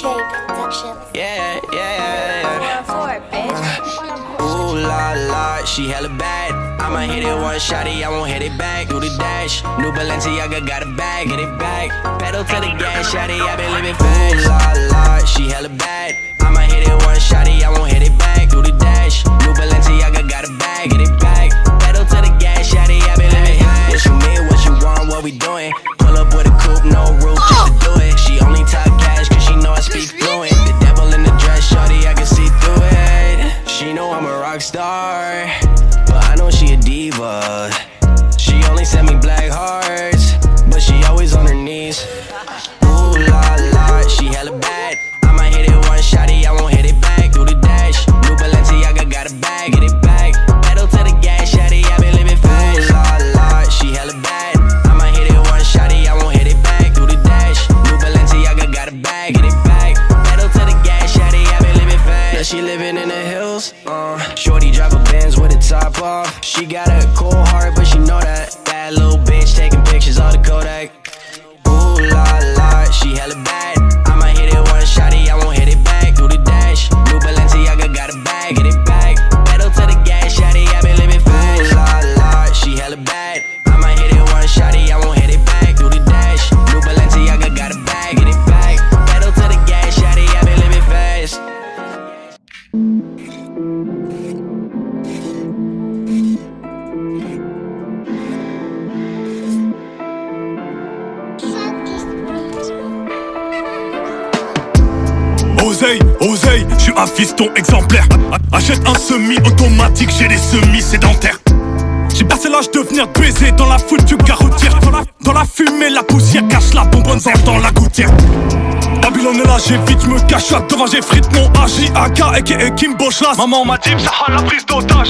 Yeah, yeah. Ooh la la, she hella bad. I'ma hit it one shotty, I won't hit it back. Do the dash, new Balenciaga got a bag, get it back. Pedal to the gas, shotty, I been living fast. Ooh la la, she hella bad. I'ma hit it one shotty, I won't hit it back. Do the dash, new Balenciaga got a bag, get it back. Pedal to the gas, shotty, I been living fast. What you mean, what you want, what we doing? Pull up with a coupe, no roof, just to do it. She only talk cash, cause she know I speak fluent. The devil in the dress, shorty, I can see through it. She know I'm a rock star, but I know she a diva. She only sent me black hearts, but she always on her knees. Ooh la la, she hella bad. I'ma hit it one shotty, I won't hit it back. Do the dash, new Balenciaga got a bag, get it back. Pedal to the gas, shotty, I been living fast. Ooh la la, she hella bad. I'ma hit it one shotty, I won't hit it back. Do the dash, new Balenciaga got a bag, get it back. Pedal to the gas, shotty, I been living fast. Now she living in the hills, shorty drive a Benz with the top off. She got a cold heart, but she know that. Bad little bitch taking pictures all the Kodak. Ooh la la, she hella bad. I'ma hit it one shotty, I won't hit it back. Do the dash, new Balenciaga got a bag, get it back. Pedal to the gas, shotty, I been living fast. Ooh la la, she hella bad. I'ma hit it one shotty, I won't hit it back. Do the dash, new Balenciaga got a bag, get it back. Pedal to the gas, shotty, I been living fast. Oseille, oseille, je suis un fiston exemplaire. Achète un semi-automatique, j'ai les semi-sédentaires. J'ai passé l'âge de venir te baiser dans la foutue garoutière. Dans la fumée, la poussière cache la bonbonne dans la gouttière. Babylone est là, j'ai vite me cache là. Devant j'ai frite mon AJAK aka Kimbo Schlas. Maman m'a dit ça la prise d'otage.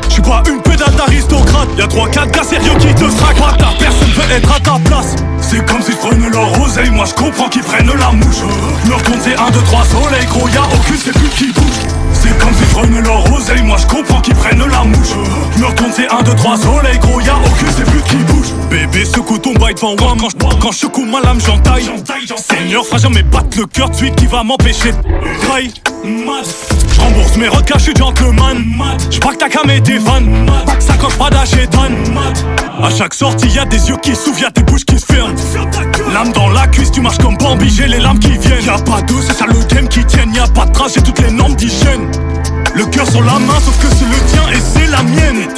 J'suis pas une pédale d'aristocrate. Y'a 3-4 gars sérieux qui te frappent. Bâtard, personne veut être à ta place. C'est comme si j'prenais leur oseille. Moi j'comprends qu'ils prennent la mouche. Leur compte c'est 1, 2, 3 soleil. Gros y'a aucune c'est plus qui bouge. C'est comme si j'prenais leur oseille. Moi j'comprends qu'ils prennent la mouche. Leur compte c'est 1, 2, 3 soleil. Gros y'a aucune c'est plus qui bouge. Bébé secoue ton bail devant moi. Quand je secoue ma lame j'entaille. Seigneur fera jamais battre le cœur de celui qui va m'empêcher de trahi. J'rembourse mes recaches, j'suis gentleman. J'braque ta cam et tes fans. Ça coche pas d'Achétan. À chaque sortie y'a des yeux qui s'ouvrent, y'a des bouches qui se ferment. Lame dans la cuisse, tu marches comme Bambi, j'ai les larmes qui viennent. Y'a pas d'eau, c'est ça le game qui tienne. Y'a pas de trace, j'ai toutes les normes d'hygiène. Le cœur sur la main, sauf que c'est le tien et c'est la mienne.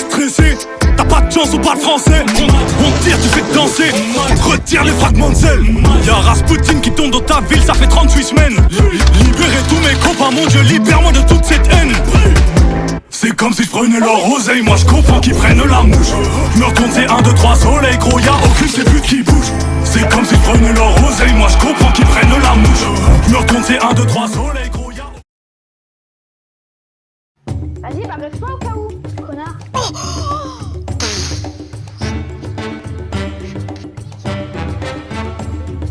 Stressé, t'as pas de chance, on parle français. On tire, tu fais danser. Retire les fragments de sel. Y'a Rasputin qui tombe dans ta ville, ça fait 38 semaines. Libérez tous mes copains, mon Dieu, libère-moi de toute cette haine. C'est comme si j'prenais leur oseille, moi j'comprends qu'ils prennent la mouche. Leur compte c'est 1, 2, 3 soleil, gros y'a aucune c'est plus qui bouge. C'est comme si j'prenais leur oseille, moi j'comprends qu'ils prennent la mouche. Leur compte c'est 1, 2, 3 soleil, gros y'a. Vas-y, barre-toi au cas où, connard.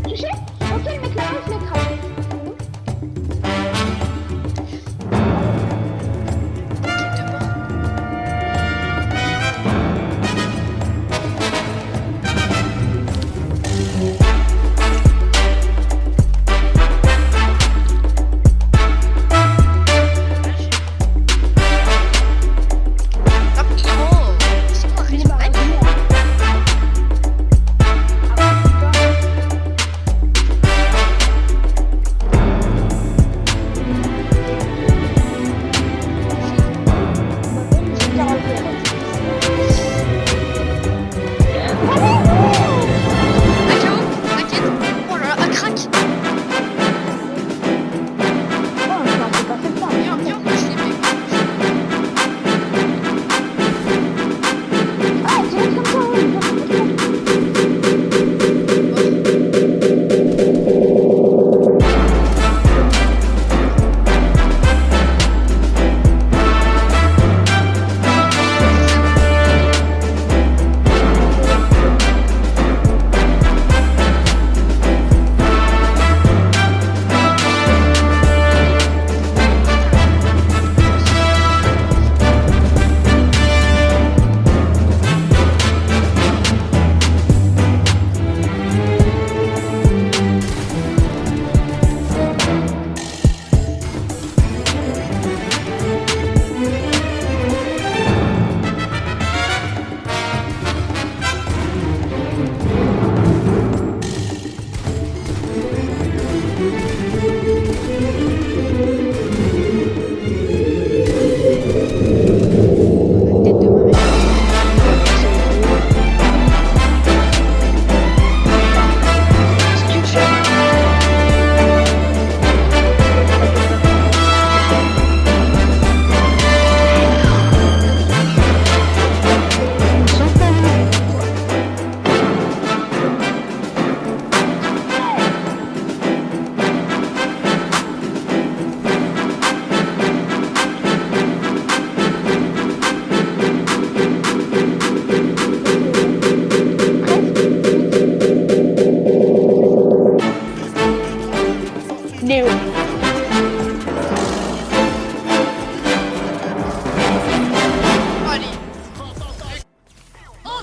Tu sais, ok le mec là-bas, je l'écrase.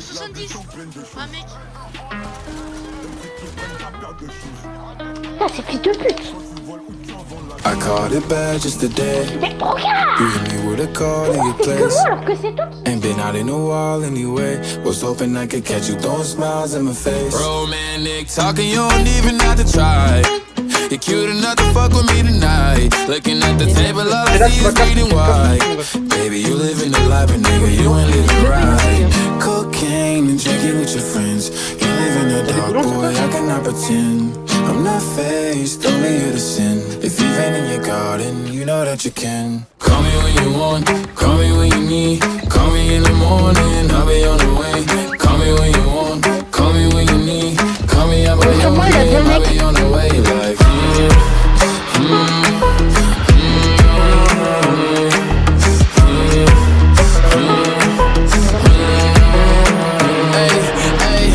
70. Ah mec. Putain, c'est fils de pute. I caught it bad just today. C'est trop grave. You hit me with a call to your C'est que place. moi alors que c'est toi qui... Ain't been out in a while anyway. Was hoping I could catch you throwing smiles in my face. Romantic talking, you don't even have to try. You're cute enough to fuck with me tonight. Looking at the table, all I see is bleeding white. Baby, you living the life, but nigga, you ain't living right. Cocaine and drinking with your friends. You live in the dark, boy, I cannot pretend. I'm not faced, only here to sin. If you've been in your garden, you know that you can. Call me when you want, call me when you need. Call me in the morning, I'll be on the way. Call me when you want, call me when you need. Call me up on your name, I'll be on the way. Like, hey,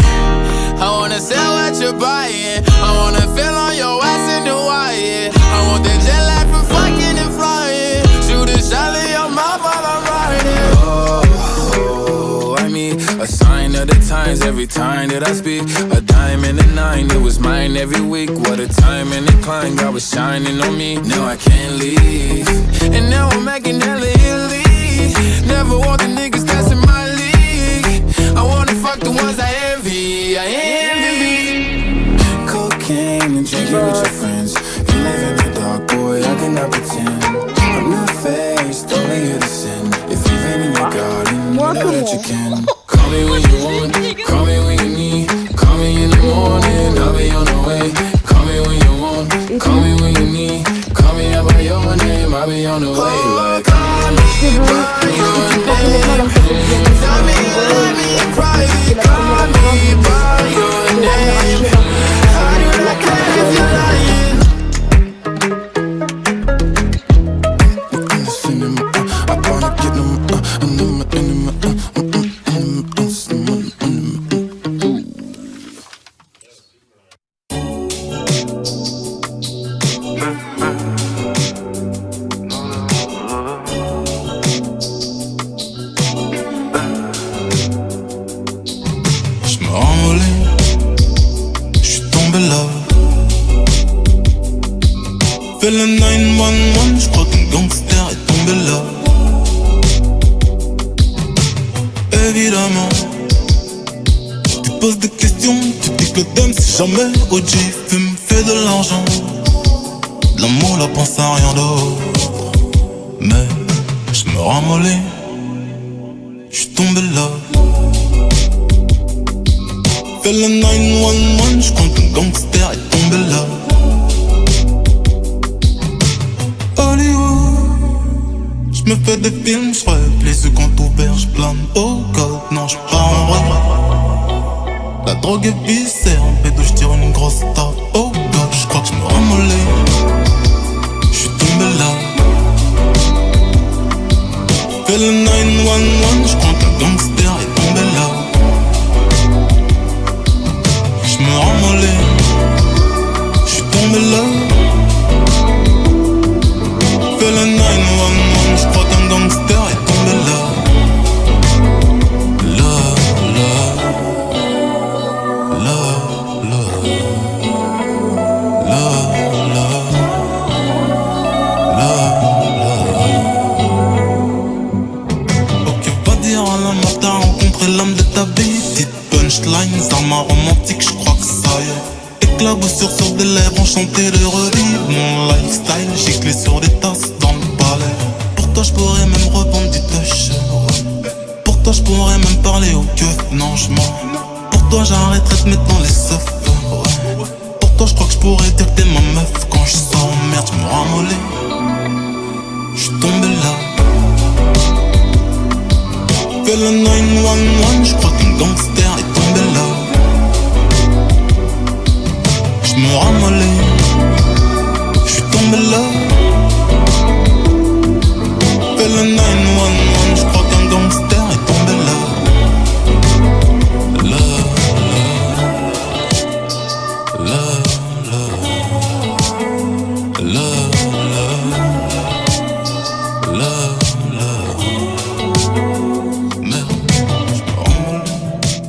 I wanna sell what you're buying. I wanna feel on your ass in the wire. I want that jet lag for fucking and flying. Shoot a shot in your mouth while I'm riding. Oh, I mean, a sign of the times every time that I speak. A dime and a nine, it was mine every week. What a time and a climb, God was shining on me. Now I can't leave, and now I'm making hella Italy. Never want the niggas that's in my league. I wanna fuck the ones I envy. I envy. Cocaine and drinking with your friends. You live in the dark, boy, I cannot pretend. I'm not faced, only here to sin. If you've been in your garden, you know that you can. Call me when you want, call me when you need. Call me in the morning, I'll be on the way. Call me when you want, call me when you need. Call me out by your name, I'll be on the way. Like, call me by your name. Tell me you love me in private. Call me by your name. How do I care if you're lying? I wanna get them, Fais le 911, j'crois qu'un gangster est tombé là. Évidemment, tu te poses des questions, tu dis que le thème c'est jamais OG. Fume, fait de l'argent, de l'amour, la pense à rien d'autre. Mais j'me ramollis, j'suis tombé là. Fais le 911, j'crois qu'un gangster est tombé là. J'me fais des films, j'rêve, les yeux quand ouverts, j'plane. Oh God, non j'pars en vrai. La drogue est viscère, en pédo j'tire une grosse tarte. Oh God, j'crois que j'me ramollis. J'suis tombé là. Fais le 911, j'crois qu'un gangster est tombé là. J'me ramollis. J'suis tombé là. Fais le 911, j'crois qu'un gangster est tombé là. Là, là, là, là, là, là, là, là. Ok, va dire à la mort, t'as rencontré l'âme de ta vie. Petite punchline, arme romantique, j'crois que ça y est. Éclaboussure sur des lèvres, enchanté de revivre mon lifestyle, giclé sur des tasses dans le palais. Pour toi j'pourrais même revendre du touch. Pour toi j'pourrais même parler au keuf, non j'mens. Pour toi j'arrêterais de mettre dans les seufs. Pour toi j'crois que j'pourrais dire que t'es ma meuf. Quand j'sors en merde j'me ramollis. J'suis tombé là. Fais le 911, j'crois qu'un gangster est tombé là. J'me ramollis, j'suis tombé là. Fais le 911, j'crois qu'un gangster est tombé là. Là, là, là, là, là, là, là, là. Merde, j'me ramollis.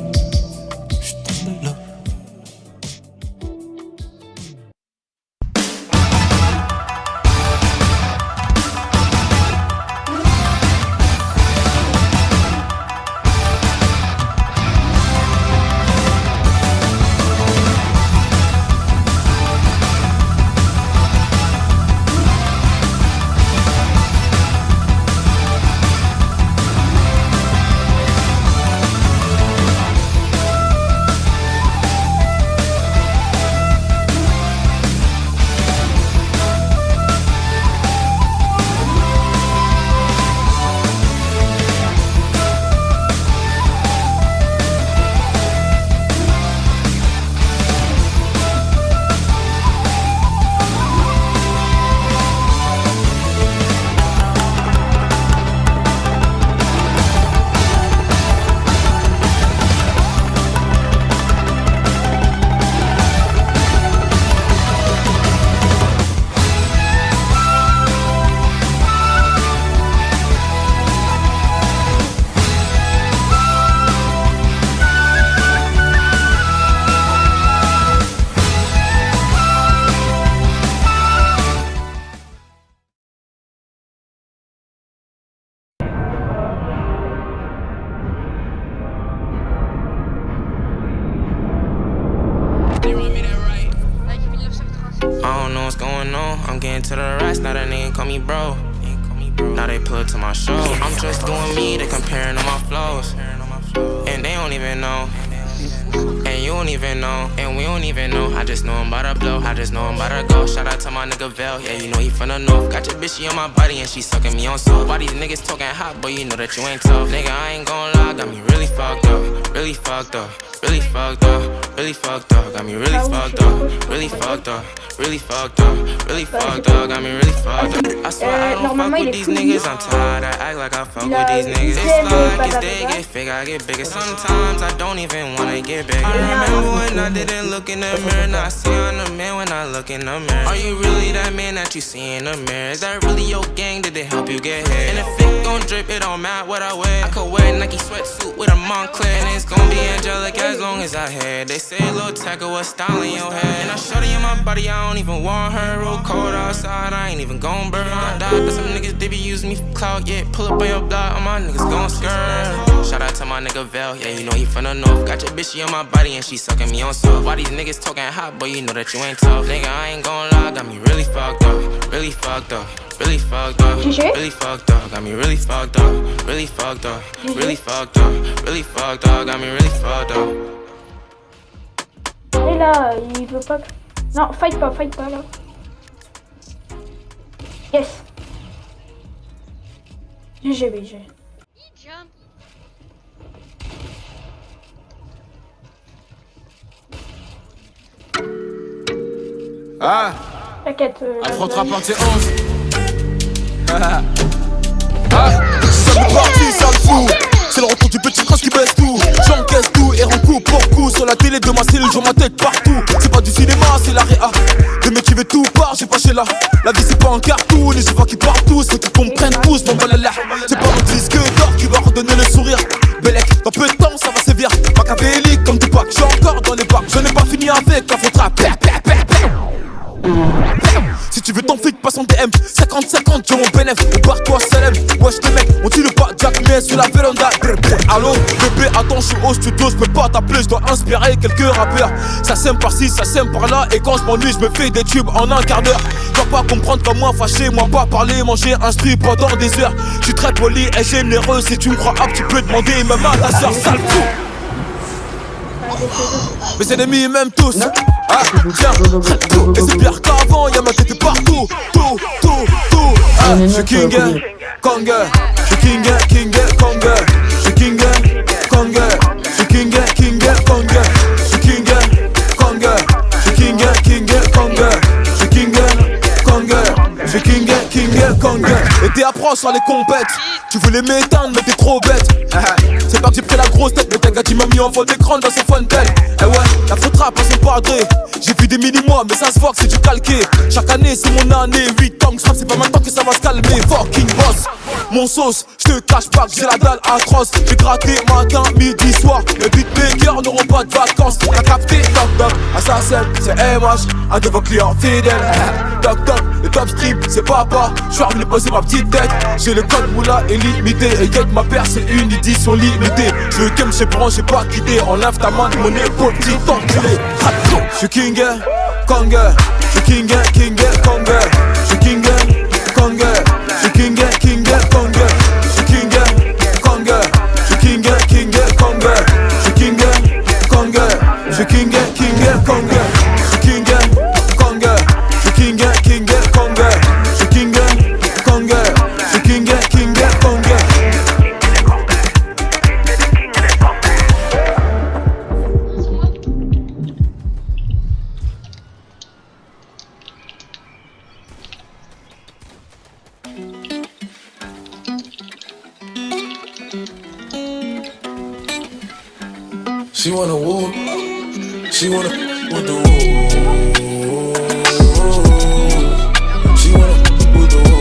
don't know what's going on. I'm getting to the rest, now that nigga call me bro. Now they put to my show. I'm just doing me, they comparing all my flows. And they don't even know. And you don't even know, and we don't even know. I just know I'm about to blow, I just know I'm about to go. Shout out to my nigga Vel, yeah, you know he from the north. Got your bitch, she on my body and she sucking me on soul. Why these niggas talking hot, boy, you know that you ain't tough. Nigga, I ain't gon' lie, got me really fucked up. Really fucked up, really fucked up, really fucked up. Got me really fucked up, really fucked up. Really fucked up, really fucked up, got me really fucked up. I swear I don't fuck with these niggas, I'm tired, I act like I fuck with these niggas. It's like as they get big, I get bigger. Sometimes I don't even wanna get bigger. I remember when I didn't look in the mirror, now I see I'm the man when I look in the mirror. Are you really that man that you see in the mirror? Is that really your gang, did they help you get here? And if it gon' drip, it don't matter what I wear. I could wear a Nike sweatsuit with a Montclair, and it's gon' be angelic as long as I had. They say a little tackle, what style in your head? And I shorty in my body, I don't even want her. Real cold outside, I ain't even gon' burn. I died, but some niggas, they be using me for clout. Yeah, pull up on your block, all my niggas gon' skirt. Shout out to my nigga Vel, yeah, you know he from the north. Got your bitch, she on my body and she sucking me on soft. Why these niggas talking hot, boy, you know that you ain't tough. Nigga, I ain't gon' lie, got me really fucked up. Really fucked up. Really fucked up, really fucked up, got me really fucked up, really fucked up, really fucked up, really fucked up, got me really fucked up. Et là, il veut pas. Non, fight pas là. Yes. GG, BG. Jump. Ah, T'inquiète. affrontera par tes 11. Ah, ça me parti, ça me fout. C'est le retour du petit prince qui baisse tout. J'encaisse tout et rends coup pour coup. Sur la télé de ma cellule, je ma tête partout. C'est pas du cinéma, c'est la réa. Le mec qui veut tout part, j'ai pas chez là. La vie c'est pas un cartoon, et je vois qu'ils partent tous. Faut qu'ils comprennent tous, mon balala. C'est pas mon disque d'or qui va redonner le sourire. Bellec, dans peu de temps ça va sévir. Machiavélique comme Tupac, j'suis encore dans les bacs. Je n'ai pas fini avec la faute rap. Si tu veux ton flic, passe en DM 50-50, j'ai mon bénéf, barre-toi Salem. Wesh les mecs, on tue le pas Jack mais sur la véranda. Allo, bébé, attends, je suis au studio, je peux pas t'appeler, je dois inspirer quelques rappeurs. Ça sème par-ci, ça sème par-là, et quand je m'ennuie, je me fais des tubes en un quart d'heure. Je dois pas comprendre comme moi, fâché, moi pas parler, manger, instruit pendant des heures. Je suis très poli et généreux, si tu me crois apte, tu peux demander même à ta soeur, sale fou. Mes ennemis m'aiment tous. Ah, tiens, et c'est pire qu'avant, y'a ma tête partout. Tout. Ah, je suis King Kong. Je suis King Kong. Je suis King Kong. Je suis King Kong. Je suis King Kong. Je suis King Kong. Je suis King Kong. Je suis King Kong. Et t'es approche sur les compètes. Tu voulais m'éteindre mais t'es trop bête. C'est pas que j'ai pris la grosse tête, mais t'as gars m'a mis en fond d'écran dans son phone belle. Eh ouais, la faute rap à son padré. J'ai vu des mini-mois mais ça se voit que c'est du calqué. Chaque année c'est mon année, 8 ans que je rappe, c'est pas maintenant que ça va se calmer. Fucking boss, mon sauce, je te cache pas que j'ai la dalle atroce. J'ai gratté matin, midi, soir. Les beatmakers n'auront pas de vacances. T'as capté, toc, assassin, c'est MH, un de vos clients fidèles. Toc, le top strip, c'est papa. Je suis revenu poser ma petite tête. J'ai le code moula illimité. Et get ma paire, c'est une édition limitée. Je veux que m'chez branche, j'ai pas quitté. Enlève ta main de mon épaule, petit enculé. Je suis King Kong. Je suis King Kong. Je suis King Kong. Je suis King Kong. Je suis King Kong. Je suis King Kong. Je suis King Kong. Je suis King Kong. Je suis King Kong. Je suis King Kong. Je suis King Kong. Je suis King Kong. She wanna woo, she wanna with the woo. She wanna with the woo.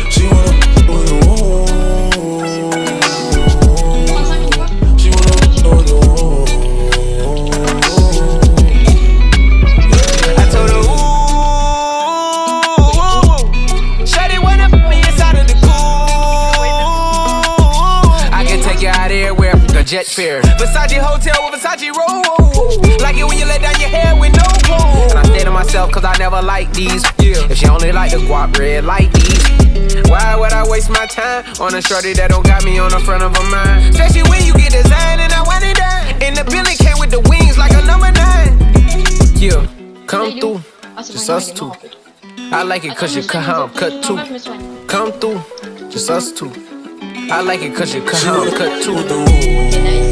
She wanna with the woo. She wanna with the woo. I told her, ooh, shawty wanna put me inside of the cool. I can take you out everywhere, jet fare. Versace hotel with Versace roll. Like it when you let down your hair with no clothes. And I stay to myself cause I never like these. If she only like the guap red like these. Why would I waste my time on a shorty that don't got me on the front of her mind? Especially when you get designed and I want it done. And the building came with the wings like a number 9. Yeah, come through, just us two. I like it cause you cut how I'm cut too. Come through, just us two. I like it cause you cut how I'm cut too.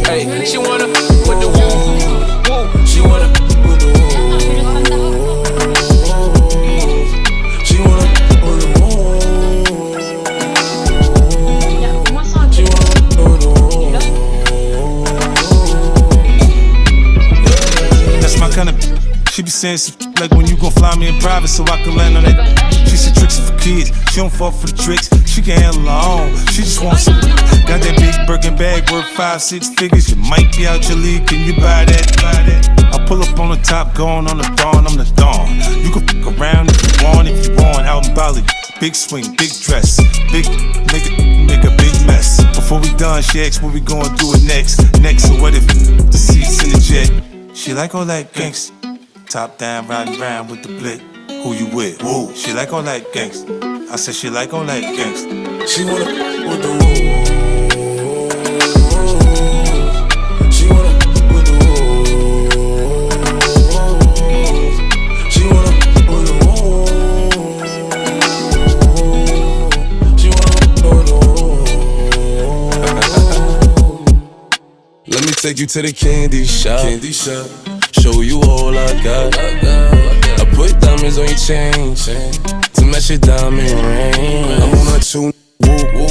Hey, she wanna with the woo. She wanna with the woo. She wanna with the woo. She wanna with the woo. That's my kind of. She be saying some like when you gon' fly me in private so I can land on that. She said tricks for kids, she don't fall for the tricks. She can handle her own, she just wants some. Got that big Birkin bag worth 5-6 figures. You might be out your league, can you buy that? I pull up on the top, going on the dawn, I'm the dawn. You can fuck around if you want, out in Bali. Big swing, big dress, big nigga, make a big mess. Before we done, she asked what we gon' do it next. So what if the seats in the jet? She like all that gangsta. Top down, riding round with the blick. Who you with? Woo. She like all that gangsta. I said she like all that gangsta. She wanna with the woo. She wanna with the woo. She wanna with the woo. She wanna with the woo. Let me take you to the candy shop. Candy shop. Show you all I got. I put diamonds on your chain to match your diamond ring. I'm on a tune, woo.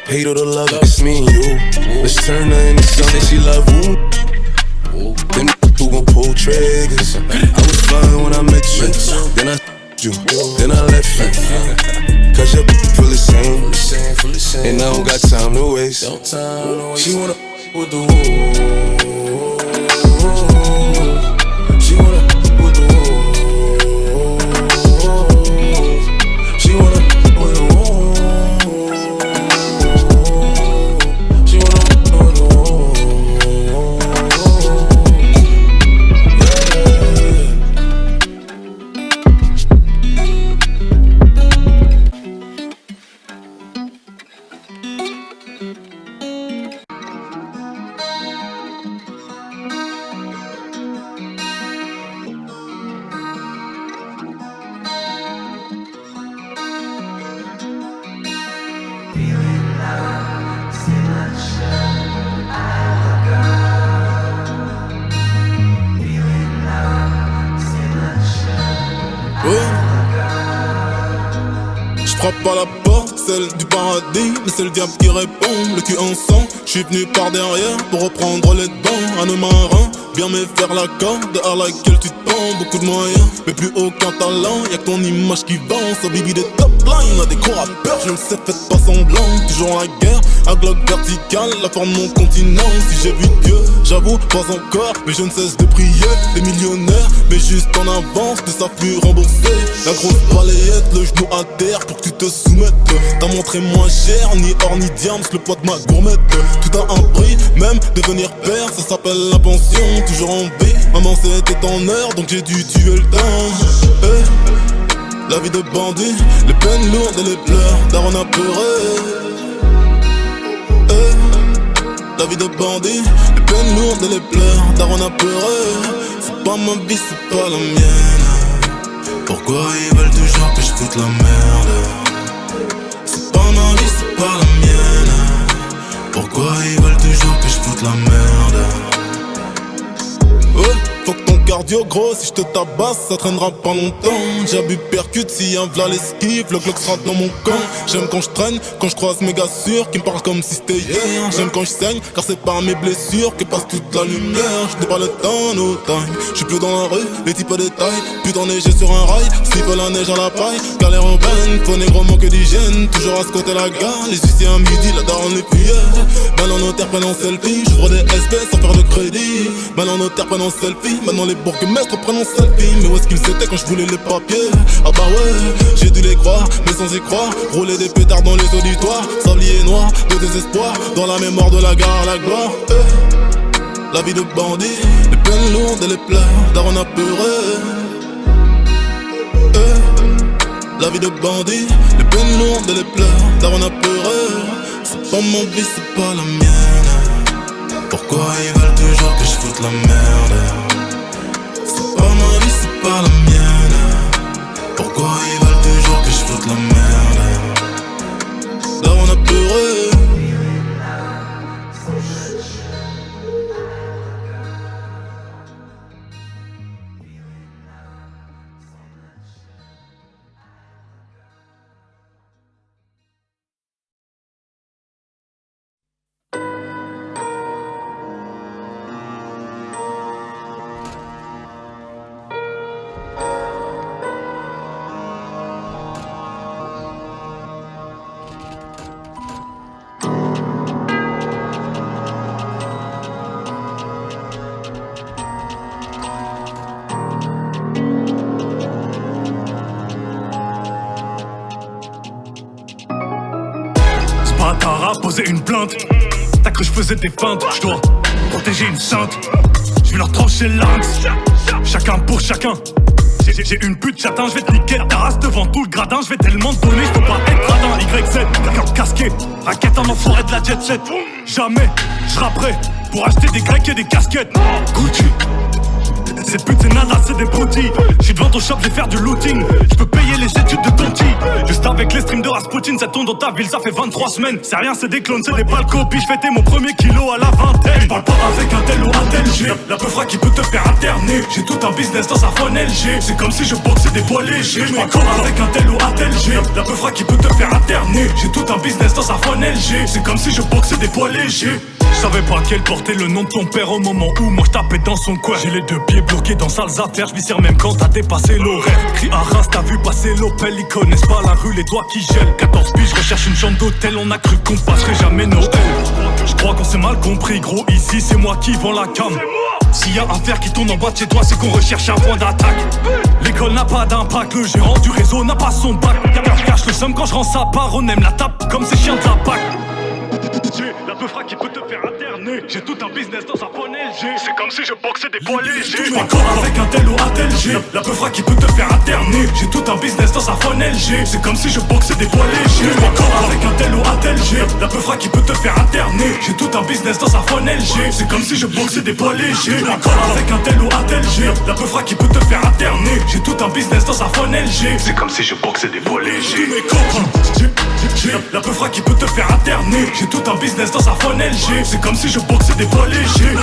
Hate or the love, it's me and you. Let's turn her into something she love, woo. Them who gon' pull triggers. I was fine when I met you. Then I you, then I left you. Cause your feel the same. And I don't got time to waste. She wanna with the woo. She wanna with the woo. She wanna with the woo. She wanna with the woo. Frappe à la porte, celle du paradis, mais c'est le diable qui répond, le cul en sang. J'suis venu par derrière pour reprendre les dents. Un marin, bien me faire la corde à laquelle tu te pends. Beaucoup de moyens, mais plus aucun talent. Y'a que ton image qui vend, ça bibi des top lines. A des gros rappeurs, je le sais, faites pas semblant. Toujours la guerre, un glock vertical, la forme de mon continent. Si j'ai vu Dieu, j'avoue, pas encore, mais je ne cesse de prier. Des millionnaires, mais juste en avance, que ça fut remboursé. La grosse balayette, le genou à terre pour que tu te soumettes. T'as montré moins cher, ni or ni diams, le poids de ma gourmette. Tout a un prix, même devenir père, ça s'appelle la pension. Toujours en B, maman c'était en heure, donc j'ai dû tuer le temps. La vie de bandit, les peines lourdes et les pleurs, daron a pleuré. La vie de bandit, les peines lourdes et les pleurs, daron a pleuré. C'est pas ma vie, c'est pas la mienne. Pourquoi ils veulent toujours que je foute la merde? C'est pas ma vie, c'est pas la mienne. Pourquoi ils veulent toujours que je foute la merde? Faut que ton cardio gros, si je te tabasse, ça traînera pas longtemps. J'ai bu percute, si un v'là l'esquive, le Glock sera dans mon camp. J'aime quand je traîne, quand je croise mes gars sûrs qui me parlent comme si c'était hier. J'aime quand je saigne, car c'est par mes blessures que passe toute la lumière. Je pas le temps, no time. J'suis plus dans la rue, les types détails. Plus d'enneigé sur un rail, s'il la neige à la paille. Galère en peine, faut négro manque d'hygiène. Toujours à ce côté la gare, les huissiers à midi, la daronne les fuyères. Mal en notaire, prenant selfie, j'ouvre des SP sans faire de crédit. Mal en notaire, prenant selfie, maintenant les pour que maître prenne un selfie. Mais où est-ce qu'ils étaient quand je voulais les papiers? Ah bah ouais, j'ai dû les croire, mais sans y croire. Rouler des pétards dans les auditoires, sablier noir de désespoir, dans la mémoire de la gare, la gloire. La vie de bandit, les peines lourdes et les pleurs daron apeuré. La vie de bandit, les peines lourdes et les pleurs daron apeuré. C'est pas ma vie, c'est pas la mienne. Pourquoi ils veulent toujours que je foute la merde? C'est pas ma vie, c'est pas la mienne. Pourquoi ils veulent toujours que je foute la merde? Daron apeuré. Poser une plainte, t'as cru je faisais des feintes. Je dois protéger une sainte, je vais leur trancher l'angle. Chacun pour chacun. J'ai une pute châtain, je vais te niquer ta race devant tout le gradin. Je vais tellement te donner, je peux pas être gradin. YZ, casqué, raquette en enfoiré de la jet set. Jamais je rapperai pour acheter des grecs et des casquettes Gucci. Ces putes c'est nada, c'est des broutilles. J'suis devant ton shop, je vais faire du looting. J'peux payer les études de ton petit. Juste avec les streams de Rasputin, ça tourne dans ta ville, ça fait 23 semaines. C'est rien, c'est des clones, c'est des pâles copies. J'fêtais mon premier kilo à la vingtaine. J'parle pas avec un tel ou un tel, j'ai la peufra qui peut te faire interner. J'ai tout un business dans sa phone LG. C'est comme si je boxais des poids légers. J'parle pas avec un tel ou un tel, j'ai la peufra qui peut te faire interner. J'ai tout un business dans sa phone LG. C'est comme si je boxais des poids légers. Je savais pas qu'elle portait le nom de ton père au moment où moi je tapais dans son coin. J'ai les deux pieds bloqués dans sales affaires, je viscère même quand t'as dépassé l'horaire. Crie à Reims, t'as vu passer l'Opel, ils connaissent pas la rue, les doigts qui gèlent. 14 piges, je recherche une chambre d'hôtel, on a cru qu'on passerait jamais Noël. Je crois qu'on s'est mal compris, gros, ici c'est moi qui vends la cam. S'il y a un fer qui tourne en bas de chez toi, c'est qu'on recherche un point d'attaque. L'école n'a pas d'impact, le gérant du réseau n'a pas son bac. Cache le somme quand je rends sa part, on aime la tape comme ces chiens de la PAC. J'ai la peufra qui peut te faire interner. J'ai tout un business dans sa phone LG. C'est comme si je boxais des poids légers. J'suis encore avec un tel ou un tel, j'ai la peufra qui peut te faire interner. J'ai tout un business dans sa phone LG. C'est comme si je boxais des poids légers. J'suis encore avec un tel ou un tel, j'ai la peufra qui peut te faire interner. J'ai tout un business dans sa phone LG. C'est comme si je boxais des poids légers. J'suis encore avec un tel ou un tel, j'ai la peufra qui peut te faire interner. J'ai tout un business dans sa phone LG. C'est comme si je boxais des poids légers. J'ai la peufra qui peut te faire interner. J'ai tout un business dans sa phone LG. C'est comme si je boxais des poids légers.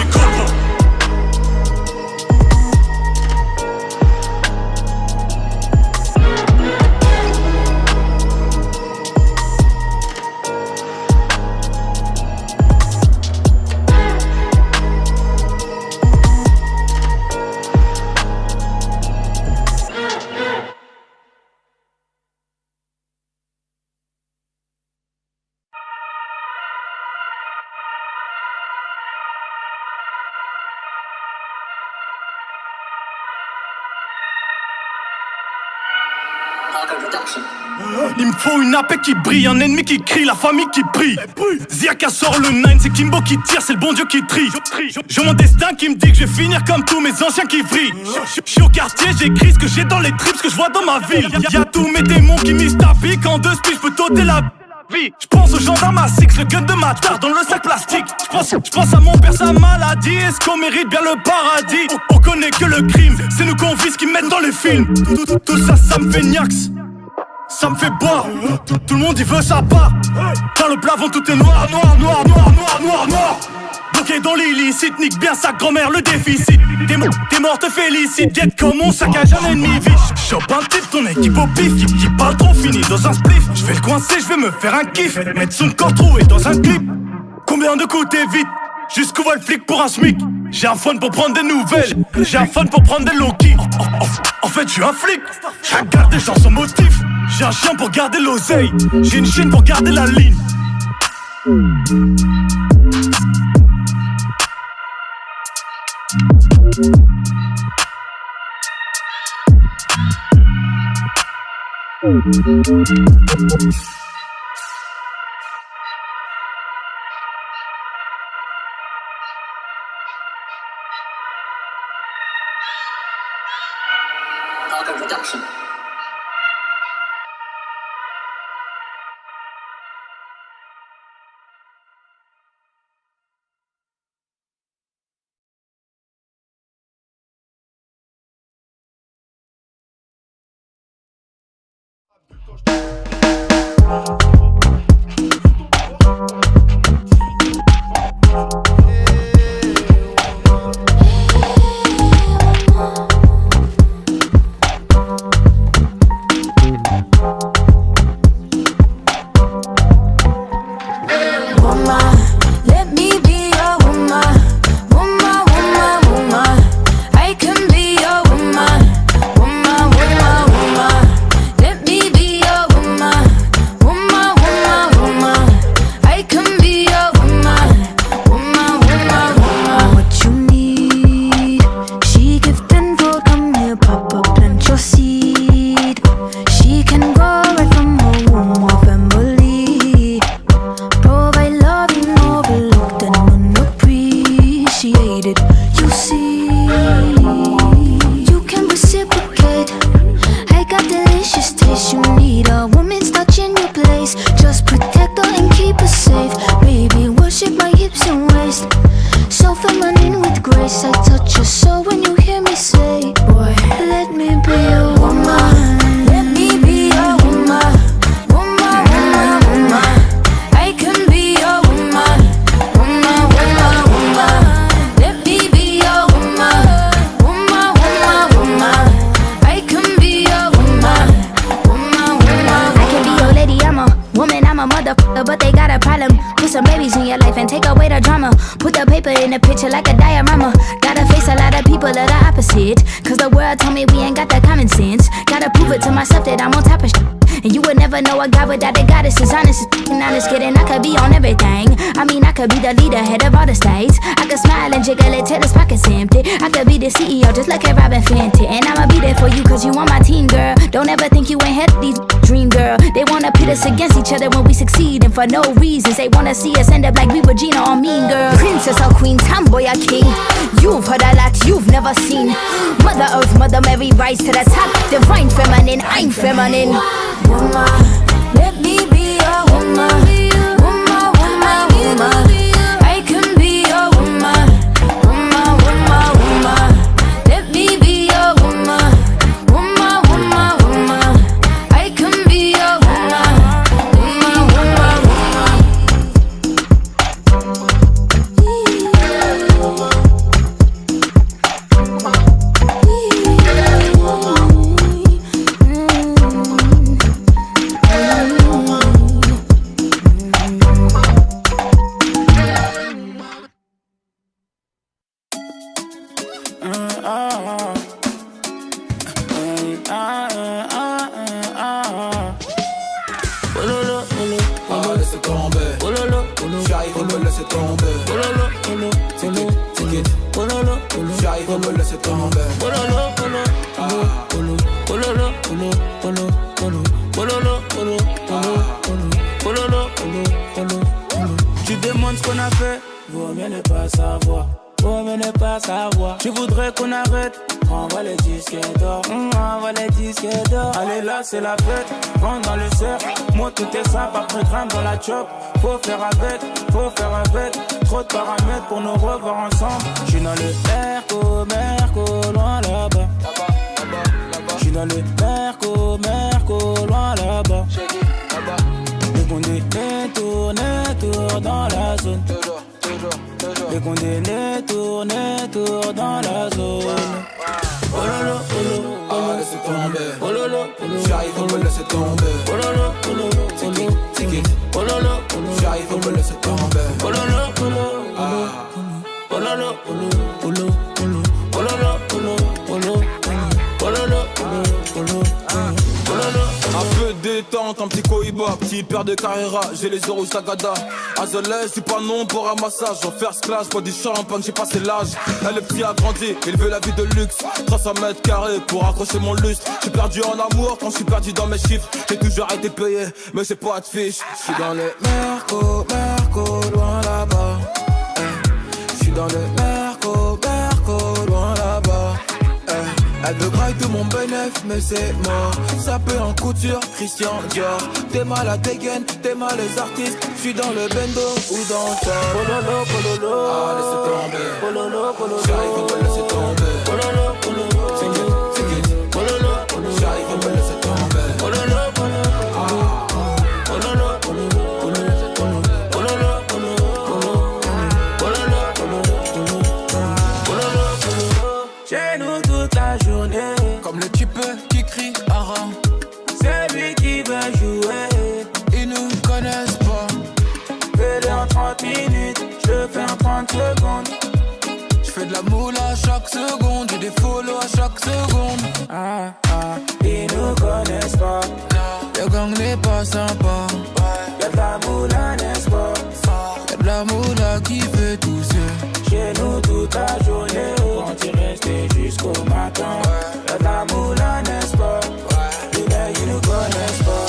Il me faut une AP qui brille, un ennemi qui crie, la famille qui prie. Ziaka sort le 9, c'est Kimbo qui tire, c'est le bon Dieu qui trie. J'ai mon destin qui me dit que je vais finir comme tous mes anciens qui vrillent. J'suis au quartier, j'écris ce que j'ai dans les tripes, ce que je vois dans ma ville. Y'a tous mes démons qui misent ta vie, qu'en deux spies j'peux t'ôter la vie. J'pense aux gendarmes à Six, le gun de ma tarte dans le sac plastique. J'pense à mon père, sa maladie, est-ce qu'on mérite bien le paradis? On connaît que le crime, c'est nous qu'on vise, qui mettent dans les films. Tout ça, ça me fait niax. Ça me fait boire, tout le monde y veut sa part. Dans le plafond tout est noir, noir, noir, noir, noir, noir, noir. Bloqué dans l'illicite, nique bien sa grand-mère le déficit. T'es mort, te félicite, guette comme on saccage un ennemi vite. Chope un type, ton équipe au pif, qui parle trop fini dans un spliff. J'vais le coincer, j'vais me faire un kiff, mettre son corps troué dans un clip. Combien de coups t'évites? Jusqu'où va le flic pour un smic? J'ai un phone pour prendre des nouvelles, j'ai un phone pour prendre des low-key. En fait j'suis un flic, j'regarde des gens sans motif. J'ai un chien pour garder l'oseille, j'ai une chienne pour garder la ligne. Production. could be the leader, head of all the states. I could smile and jiggle it till his pockets empty. I could be the CEO, just like a Robin Fenty. And I'ma be there for you, cause you on my team, girl. Don't ever think you ain't had these dream, girl. They wanna pit us against each other when we succeed, and for no reasons. They wanna see us end up like we were Gina or Mean Girl. Princess or queen, tomboy or king. You've heard a lot you've never seen. Mother Earth, Mother Mary, rise to the top. Divine feminine, I'm feminine. Woman, let me be a woman. Woman, woman, woman. I can be a woman. Woman, woman, woman. Let me be a woman. Woman, woman, woman. I can be a woman. Woman, woman, Tu demandes ce qu'on a fait, vaut mieux ne pas savoir. Vaut mieux ne pas savoir. Tu voudrais qu'on arrête, envoie les disques d'or. Envoie les disques d'or. Allez là c'est la fête, rentre dans le cercle. Moi tout est simple, après grimpe dans la chop. Faut faire avec. Trop de paramètres pour nous revoir ensemble. J'suis dans le Merco, loin là-bas. J'suis dans le Merco, loin là-bas. Les condés tournent dans la zone. Les condés tournent dans la zone. Oh lolo, laissez tomber. Oh lolo, j'arrive, on me laisser tomber. Oh lolo, ticket. Oh lolo, j'arrive, on me laisser tomber. Oh lolo, oh lolo, un peu de détente, un petit cohiba bas, petit père de Carrera, j'ai les euros Sagada. Azelais, c'est pas non pour un massage. En first class, bois du champagne, j'ai passé l'âge. Elle le petit a grandi, il veut la vie de luxe. 300 mètres carrés pour accrocher mon lustre. J'suis perdu en amour quand j'suis perdu dans mes chiffres. J'ai toujours été payé, mais j'ai pas de fiche. J'suis dans le Merco, loin là-bas. J'suis dans le Merco, loin là-bas. Elle veut grailler tout mon bénéf, mais c'est mort. Ça peut en couture, Christian Dior. T'es mal à dégaine, t'es mal les artistes. J'suis dans le bendo ou dans le sol. Pololo, pololo. Ah, laissez tomber. Pololo, pololo. J'arrive, faut pas laisser tomber. Pololo, pololo. C'est good. Pololo, pololo. J'arrive, faut pas laisser tomber. Pololo, pololo. Pololo, pololo. Pololo, pololo. Chez nous toute la journée. Comme le type qui crie haram. C'est lui qui va jouer. Ils nous connaissent pas. Fais-le en 30 minutes, je fais en 30 secondes. J'fais de la moule à chaque seconde, j'ai des follow à chaque seconde. Ils nous connaissent pas. Le gang n'est pas sympa. Y'a de la moula, n'est-ce pas? Y'a de la moula qui fait tousser. Chez nous toute la journée, on t'y resté jusqu'au matin. Y'a de la moula, n'est-ce pas? Ils nous connaissent pas.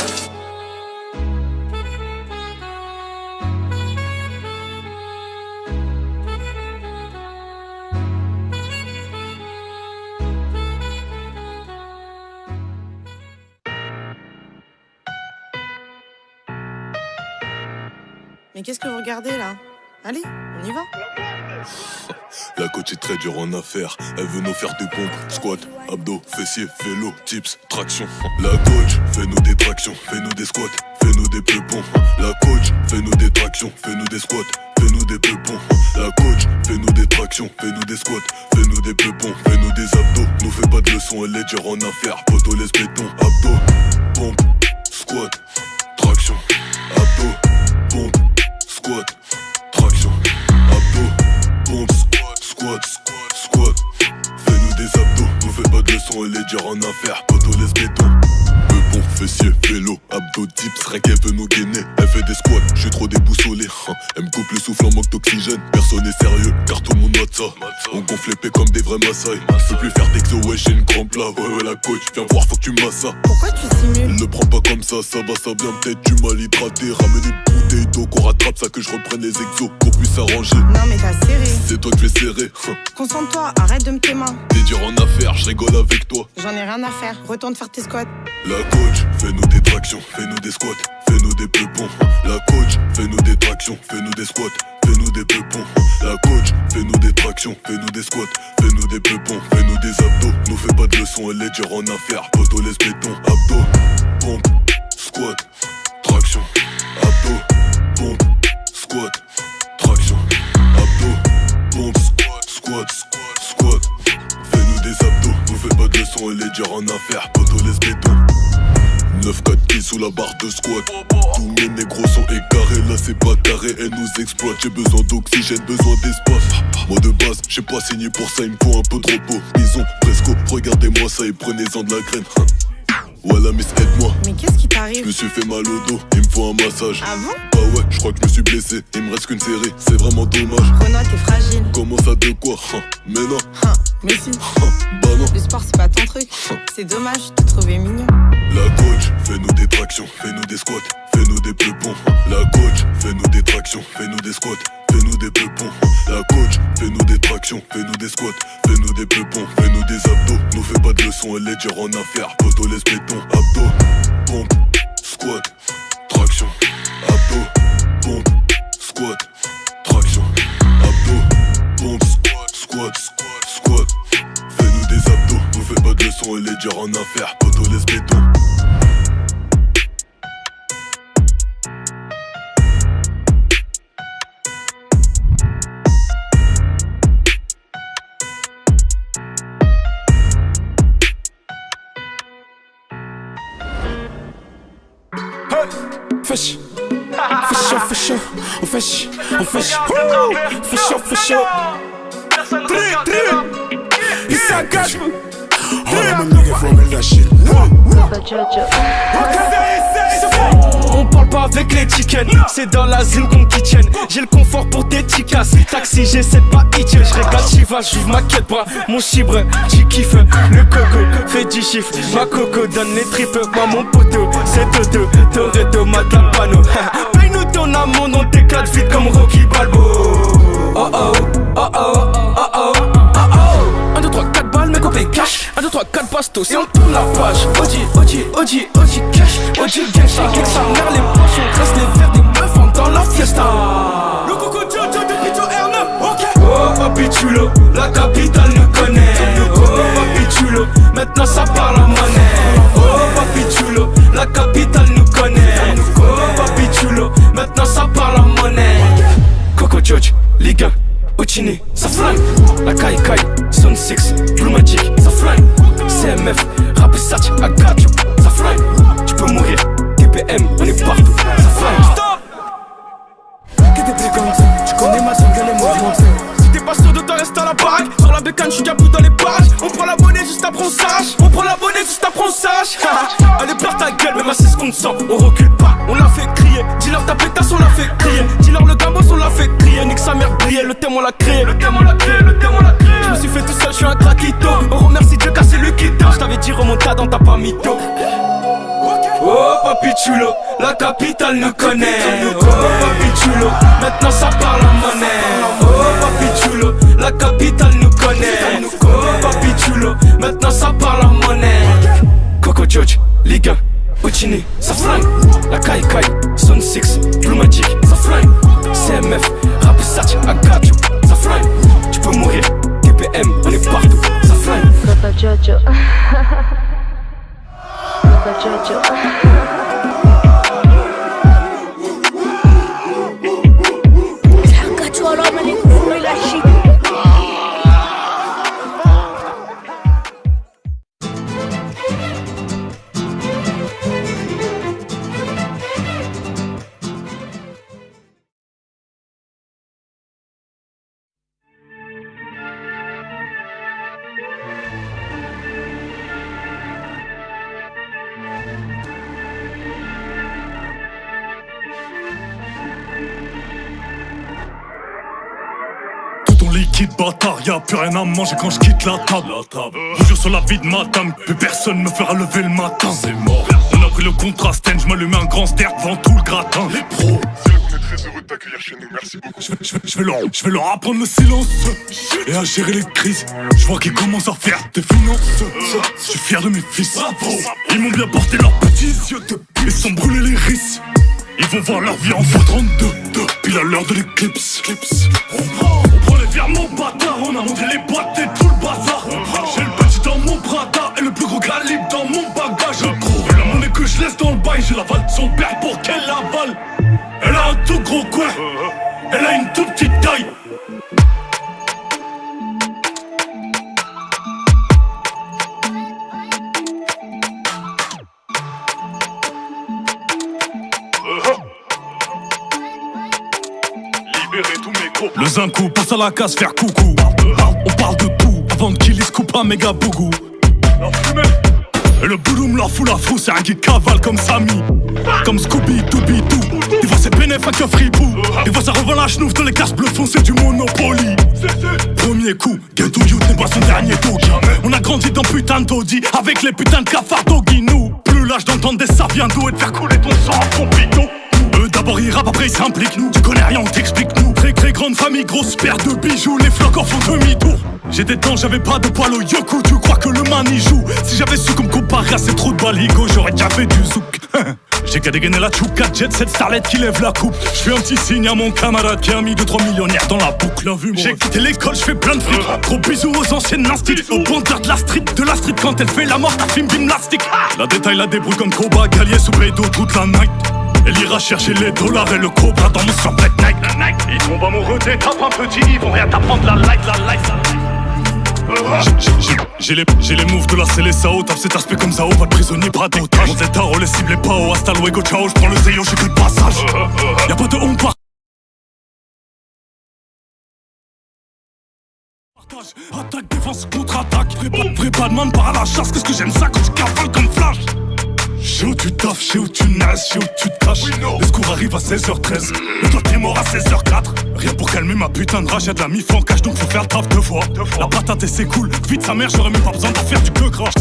Mais qu'est-ce que vous regardez là? Allez, on y va. La coach est très dure en affaires. Elle veut nous faire des pompes, squat, abdos, fessiers, vélo, tips, traction. La coach fait nous des tractions, fait nous des squats, fait nous des peupons. La coach fait nous des tractions, fait nous des squats, fait nous des peupons. La coach fait nous des tractions, fait nous des squats, fait nous des peupons, fait nous des abdos. Nous fait pas de leçons, elle est dure en affaires. Poto laisse béton, abdos, pompe, squat, traction. Abdos, pompe, squat, traction. Abdos, pompe, squat, squat. Fais-nous des abdos, nous fais pas de leçons, elle est dure en affaires. Poto laisse béton. Peupon, fessier, vélo, abdos, dips, rien qu'elle veut nous gainer. Elle fait des squats, j'suis trop déboussolé. Elle me coupe le souffle en manque d'oxygène. Personne n'est sérieux, car tout le monde note ça. On gonfle l'épée comme des vrais Maasai. Je peux plus faire d'exo, ouais j'ai une crampe là. Ouais la coach, viens voir, faut que tu masses ça. Pourquoi tu simules? Ne prends pas comme ça va ça bien, peut-être du mal hydraté. Ramène une bouteille d'eau qu'on rattrape ça, que je reprenne les exos, qu'on puisse s'arranger. Non mais t'as serré. C'est toi que je vais serrer. Concentre-toi, arrête de me tes mains. T'es dur en affaires, je rigole avec toi. J'en ai rien à faire, retourne faire tes squats. La coach, fais-nous des tractions, fais-nous des squats, fais-nous des peupons. La coach, fais-nous des tractions, fais-nous des squats, fais-nous des peupons. La coach, fais-nous des tractions, fais-nous des squats, fais-nous des peupons, fais-nous des abdos. Nous fais pas de leçons, elle est dure en affaires. Poto laisse béton, abdos, pompe, squat, traction. Abdos, pompe, squat, traction. Abdos, pompe, squat, squat. Fais-nous des abdos, nous fais pas de leçons, elle est dure en affaires. Poto laisse béton. 9-4 pieds sous la barre de squat. Tous mes négros sont égarés, là c'est pas carré, elle nous exploite. J'ai besoin d'oxygène, besoin d'espace. Moi de base, j'ai pas signé pour ça, il me faut un peu de repos. Bison, fresco, regardez-moi ça et prenez-en de la graine. Voilà miss, aide-moi. Mais qu'est-ce qui t'arrive? Je me suis fait mal au dos, il me faut un massage. Ah bon? Bah ouais, je crois que je me suis blessé, il me reste qu'une série, c'est vraiment dommage. Renoir, t'es fragile. Comment ça de quoi? Mais non. Mais si. Bah non. Le sport c'est pas ton truc. C'est dommage, je te trouvais mignon. La coach, fais-nous des tractions, fais-nous des squats, fais-nous des peupons. La coach, fais-nous des tractions, fais-nous des squats, fais-nous des peupons. La coach, fais-nous des tractions, fais-nous des squats, fais-nous des peupons, fais-nous des abdos. Nous fais pas de leçons, elle est dure en affaires. Poto laisse béton, abdos, pompe, squat, traction. Abdos, pompe, squat, traction. Abdos, pompe, squat, squat. Fais-nous des abdos, nous fais pas de leçons, elle est dure en affaires. Poto laisse béton. Fais chaud, fais chaud, on fait chaud, on fait chaud, fais chaud, fais chaud. Il s'engage. I'm a nigga for me that shit. On parle pas avec les chickens, c'est dans la zone qu'on kitchen. J'ai le confort pour tes ticasses. Taxi, j'essaie de pas itcher. J'regarde Shiva, j'ouvre ma quête bras. Mon chibre, j'y kiffe. Le coco fait du chiffre. Ma coco donne les tripes. Moi, mon poteau, c'est Toto. Toretto, Matlapano. Paye-nous ton amour, on t'éclate vite comme Rocky Balboa. Oh oh, oh oh, oh oh, oh oh. 1, 2, 3, 4 balles, mec, on paye cash. 1, 2, 3, 4 bastos et on tourne la page. OG, cash. OG, cash, avec sa mère, les poches, on reste les verres des meufs dans la fiesta. Le coco Jojo de Pito R9, ok. Oh, papi chulo, la capitale nous connaît. Oh, papi chulo, maintenant ça parle en monnaie. Oh, papi chulo, la capitale nous connaît. Oh, papi chulo, maintenant ça parle en monnaie. Coco Jojo, Liga, Uchini, ça flingue. La Kai Kai, Zone 6, Blue Magic, ça flingue. CMF, Rap Satch, I got you, ça flingue. Tu peux mourir, TPM, on est partout, ça flingue. Stop! Que des blés comme ça, tu connais ma zone, les mouvements. Si t'es pas sûr de toi, reste à la baraque. Sur la bécane, j'suis diable dans les pages. On prend la monnaie juste après on sache. On prend la monnaie juste après on sache. Allez, perd ta gueule, même à 6 contre 100. On recule pas, on l'a fait crier. Dis-leur ta pétasse, on l'a fait crier. Dis-leur le gamos, on l'a fait crier. Nique sa mère briller, le thème on l'a créé. Le thème on l'a créé, le thème on l'a créé. Je me suis fait tout seul, j'suis un craquito. On remercie Dieu car c'est lui qui donne. J't'avais dit remontada, on t'a pas mytho. Oh papi chulo, la capitale nous connaît. Oh papi chulo, maintenant ça parle en monnaie. Oh papi chulo, la capitale nous connaît. Oh papi chulo, maintenant ça parle en monnaie. Coco George, Liga, Uchini, ça flingue. La Kai Kai, Zone 6, Blue Magic, ça flingue. CMF, Rap Satch, I got you, ça flingue. Tu peux mourir, TPM, on est partout, ça flingue. Coco Jojo. Coco Jojo. I got you all over the room, that shit. Liquide bâtard, y'a plus rien à manger quand je quitte la table. Je jure sur la vie de madame, plus personne me fera lever le matin. C'est mort. On a pris le contrat, Sten, j'm'allume un grand ster devant tout le gratin. Les pros, on est très heureux de t'accueillir chez nous, merci beaucoup. Je vais leur apprendre le silence et à gérer les crises. Je vois qu'ils commencent à faire des finances. Je suis fier de mes fils. Ils m'ont bien porté leurs petits yeux et sans brûler les risques. Ils vont voir leur vie en x32, pile à l'heure de l'éclipse. On prend les virements bâtards, on a montré les boîtes et tout le bazar. J'ai le petit dans mon bradar et le plus gros calibre dans mon bagage. La monnaie que je laisse dans le bail, j'ai l'aval de son père pour qu'elle l'avale. Elle a un tout gros coin, elle a une toute petite taille. Le zinco passe à la case faire coucou. On parle de tout avant qu'il y se coupe un méga bougou. Et le bouloum leur fout la frousse, c'est un qui cavale comme Samy. Comme Scooby Dooby Doo. Des fois c'est bénéf avec un fripou. Des fois ça revend la chenouf dans les cases bleues foncées du Monopoly. Premier coup, Ghetto Youth n'est pas son dernier doggy. On a grandi dans putain d'audi avec les putains de cafards doggy. Nous, plus l'âge d'entendre des saviens d'eau et de faire couler ton sang en pompito. Eux d'abord ils rappent, après ils s'impliquent. Nous, tu connais rien, on t'explique. Nous, très grande famille, grosse paire de bijoux. Les flocs en font demi-tour. J'étais dedans, j'avais pas de poil au yoku. Tu crois que le man y joue? Si j'avais su comme comparer à ces trous de baligo, j'aurais déjà fait du zouk. J'ai qu'à dégainer la chouka, jet cette starlette qui lève la coupe. J'fais un petit signe à mon camarade qui a mis 2-3 millionnaires dans la boucle. J'ai quitté l'école, j'fais plein de fric. Gros bisous aux anciennes nastiques. Aux bandeurs de la street quand elle fait la mort, ta film gymnastique. La détaille la débrouille comme Koba, Gallier sous bédo toute la night. Elle ira chercher les dollars et le cobra dans mon sang Black Nike. Ils tombent amoureux des tapes un petit, ils vont rien t'apprendre la light. J'ai les moves de la CLSAO, tape cet aspect comme Zao, pas de prisonnier, pas d'otage. Mon Zétaro, les cibles et pas au hasta luego, ciao, j'prends le Zeyo, j'ai que de passage. Y'a pas de honte, Attaque, défense, contre-attaque. Vrai badman part à la chasse, qu'est-ce que j'aime ça quand tu cavales comme Flash. Chez où tu taffes, chez où tu nages, chez où tu te caches. Le secours arrive à 16h13, mais toi t'es mort à 16h04. Rien pour calmer ma putain de rage, y'a de la mif en cache, donc faut faire le taf deux fois. La patate et c'est cool, vite sa mère, j'aurais même pas besoin d'en faire du que crash.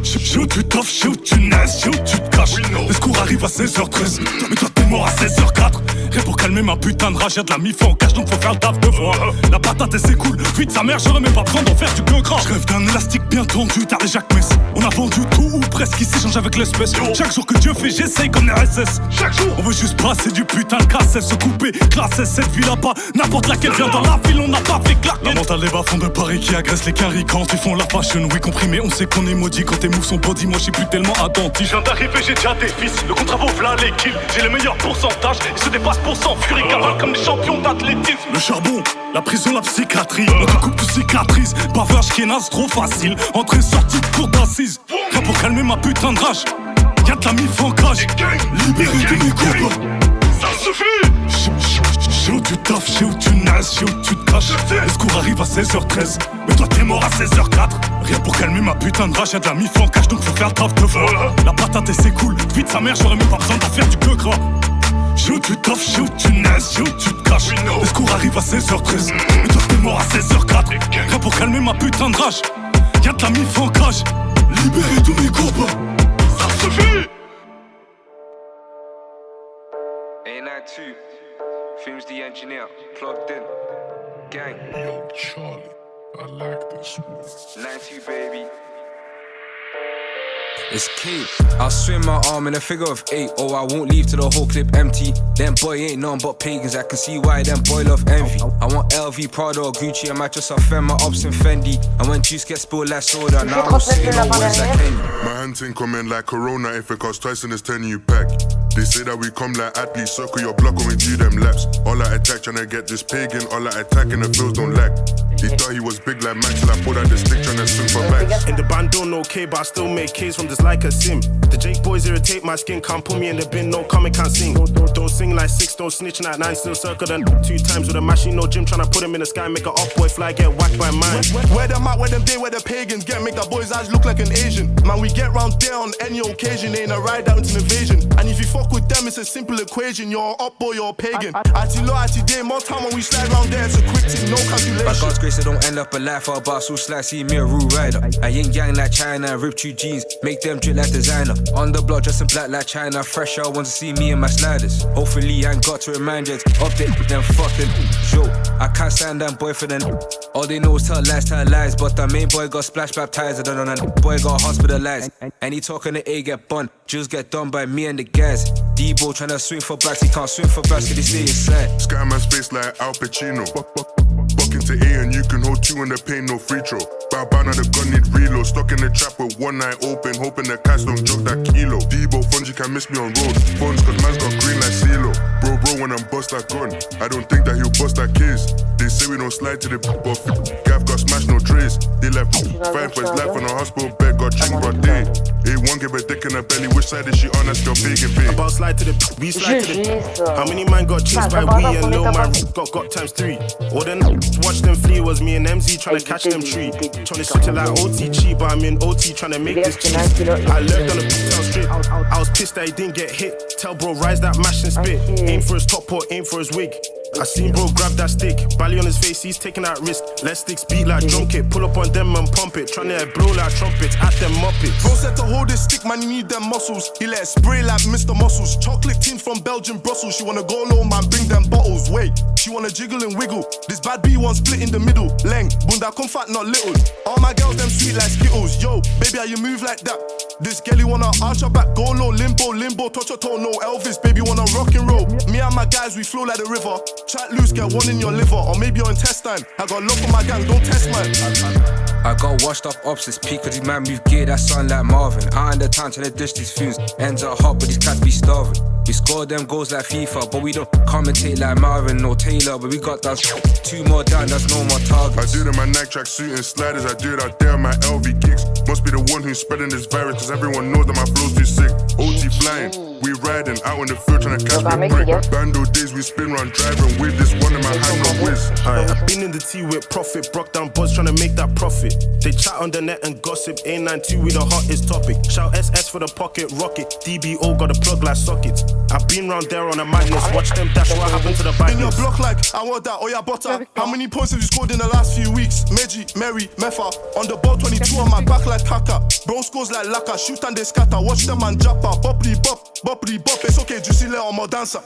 Chez où tu taffes, chez où tu nages, chez où tu te caches. Le secours arrive à 16h13, mais toi t'es mort à 16h04. Rien pour calmer ma putain de rage, y'a de la mif en cache, donc faut faire le taf deux fois. La patate et c'est cool, vite sa mère, j'aurais même pas besoin d'en faire du que crash. Je rêve d'un élastique bien tendu, t'as les Jacques Mess. On a vendu tout ou presque, ici change avec l'espèce. Chaque jour que Dieu fait, j'essaye comme les RSS. Chaque jour, on veut juste passer du putain de casse, se couper, classer cette ville là-bas. N'importe laquelle vient dans la ville, on n'a pas fait claquer. La mentale des bas-fonds de Paris qui agressent les caries quand ils font la fashion. Oui, compris, mais on sait qu'on est maudit quand tes moves sont body. Moi, j'suis plus tellement attentif. Je viens d'arriver, j'ai déjà des fils. Le contrat vaut v'là les kills. J'ai les meilleurs pourcentages. Ils se dépassent pour s'en fuir. Ils cavalent comme des champions d'athlétisme. Le charbon, la prison, la psychiatrie. Notre coupe de cicatrices. Baveur, schkénaze, trop facile. Entrée, sortie, cour d'assises. Rien pour calmer ma putain de rage. Y'a de la mif en cage. Libéré de mes copains. Ça suffit. Chez où tu taffes, chez où tu nages, chez où tu te caches. Le secours arrive à 16h13, mais toi t'es mort à 16h04. Rien pour calmer ma putain de rage, y'a de la mif en cache, donc faut faire le taf deux fois. La patate et c'est cool, vite sa mère, j'aurais même pas besoin d'en faire du que gras. Chez où tu taffes, chez où tu nages, chez où tu te caches. Le secours arrive à 16h13, mais toi t'es mort à 16h04. Rien pour calmer ma putain de rage, y'a de la mif en cage. Libéré tous mes copains. Ça suffit. Ain't that too? Films the engineer, plugged in, gang. Yo, Charlie, I like this one. 92 baby. It's Kate. I'll swim my arm in a figure of 8, or I won't leave till the whole clip empty. Them boy ain't none but pagans, I can see why them boy love envy. I want LV, Prada or Gucci, I might just offend my ops and Fendi. And when juice gets spilled like soda, now I'm saying no words like Kenny. My hand thing coming like Corona, if it costs twice in this 10 you pack. They say that we come like athletes, circle your block when we do them laps. All I attack tryna get this pagan, all I attack and the bills don't lack. He thought he was big like Max, till I pulled out the stick tryna swing for back. In the band don't know K, but I still make K's from this like a sim. The Jake boys irritate my skin, can't put me in the bin, no comment, can't sing. Don't sing like 6, don't snitch like 9, still circle them 2 times with a machine, no gym, tryna put him in the sky, make a up boy fly, get whacked by mine. Where them at, where them day, where the pagans get, make that boy's eyes look like an Asian. Man, we get round there on any occasion, ain't a ride out, it's an invasion. And if you fuck with them, it's a simple equation, you're up boy, you're a pagan. Ati low, ati day, more time when we slide round there, it's a quick thing, no calculation. By God's grace, I don't end up a life or a boss who slice, see me a rude rider. I ain't gang like China, rip 2 jeans, make them drip like designer. On the block, dressing black like China, fresh out, want to see me in my sliders. Hopefully, I ain't got to remind you, update them fucking yo. I can't stand that boy for them. All they know is tell lies, but the main boy got splash baptized, I don't know, that boy got hospitalized. And he talking the A get bun, just get done by me and the guys. Debo tryna swing for backs, he can't swing for backs, cause they stay inside. Skyman's face like Al Pacino. Buck into A and you can hold 2 in the paint, no free throw. Bow now the gun need reload. Stuck in the trap with one eye open, hoping the cats don't joke that kilo. Debo Fungi can miss me on road. Phones cause man's got green like CeeLo. Bro, when I'm bust that gun, I don't think that he'll bust that case. They say we don't slide to the but Gav got smashed, no trace. They left fighting for his life on a hospital bed, got chinged broad day. A1 give a dick in her belly, which side is she on? That's your big and big. About slide to the we slide to the. How many man got chased by we and Lil man got times 3? Or then watch them flee, was me and MZ trying to catch them tree. Trying to switch it like OT cheap, but I'm in OT trying to make this cheese. I lurked on the town strip. I was pissed that he didn't get hit. Tell bro, rise that mash and spit. Aim for his top pot, aim for his wig. I seen bro grab that stick, Bally on his face, he's taking that risk. Let sticks beat like drum kit, pull up on them and pump it. Tryna blow like trumpets, at them muppets. Bro said to hold this stick, man, you need them muscles. He let it spray like Mr. Muscles. Chocolate team from Belgium, Brussels. She wanna go low, man, bring them bottles. Wait, she wanna jiggle and wiggle. This bad B one split in the middle. Leng, bunda come fat, not little. All my girls, them sweet like Skittles. Yo, baby, how you move like that? This girlie wanna arch her back, go low, limbo, touch her toe, no Elvis, baby wanna rock and roll. Me and my guys, we flow like the river. Chat loose, get one in your liver, or maybe your intestine. I got love for my gang, don't test man. I got washed up ops, it's peak cause these man move gear, that sound like Marvin. Out in the town trying to dish these fumes, ends up hot but these cats be starving. We score them goals like FIFA, but we don't commentate like Marvin or Taylor. But we got that 2 more down, that's no more targets. I do it in my Nike track suit and sliders, I do it out there on my LV kicks. Must be the one who's spreading this virus, cause everyone knows that my flow's too sick. OT flying, we ride riding, out in the field trying to catch me brick. Bando days we spin round driving with this one in my hand, no whiz. I've been in the tea with profit, broke down buzz trying to make that profit. They chat on the net and gossip, A92 with the hottest topic. Shout SS for the pocket rocket, DBO got a plug like sockets. I've been round there on a madness, watch them dash what happened to the bike. In your block like, I want that, oh yeah, butter. How many points have you scored in the last few weeks? Meji, Mary, Mefa, on the ball 22 on my back like Kaka. Bro scores like Laka, shoot and they scatter. Watch them and jump out, bopply bop, it's okay, du see on my dancer.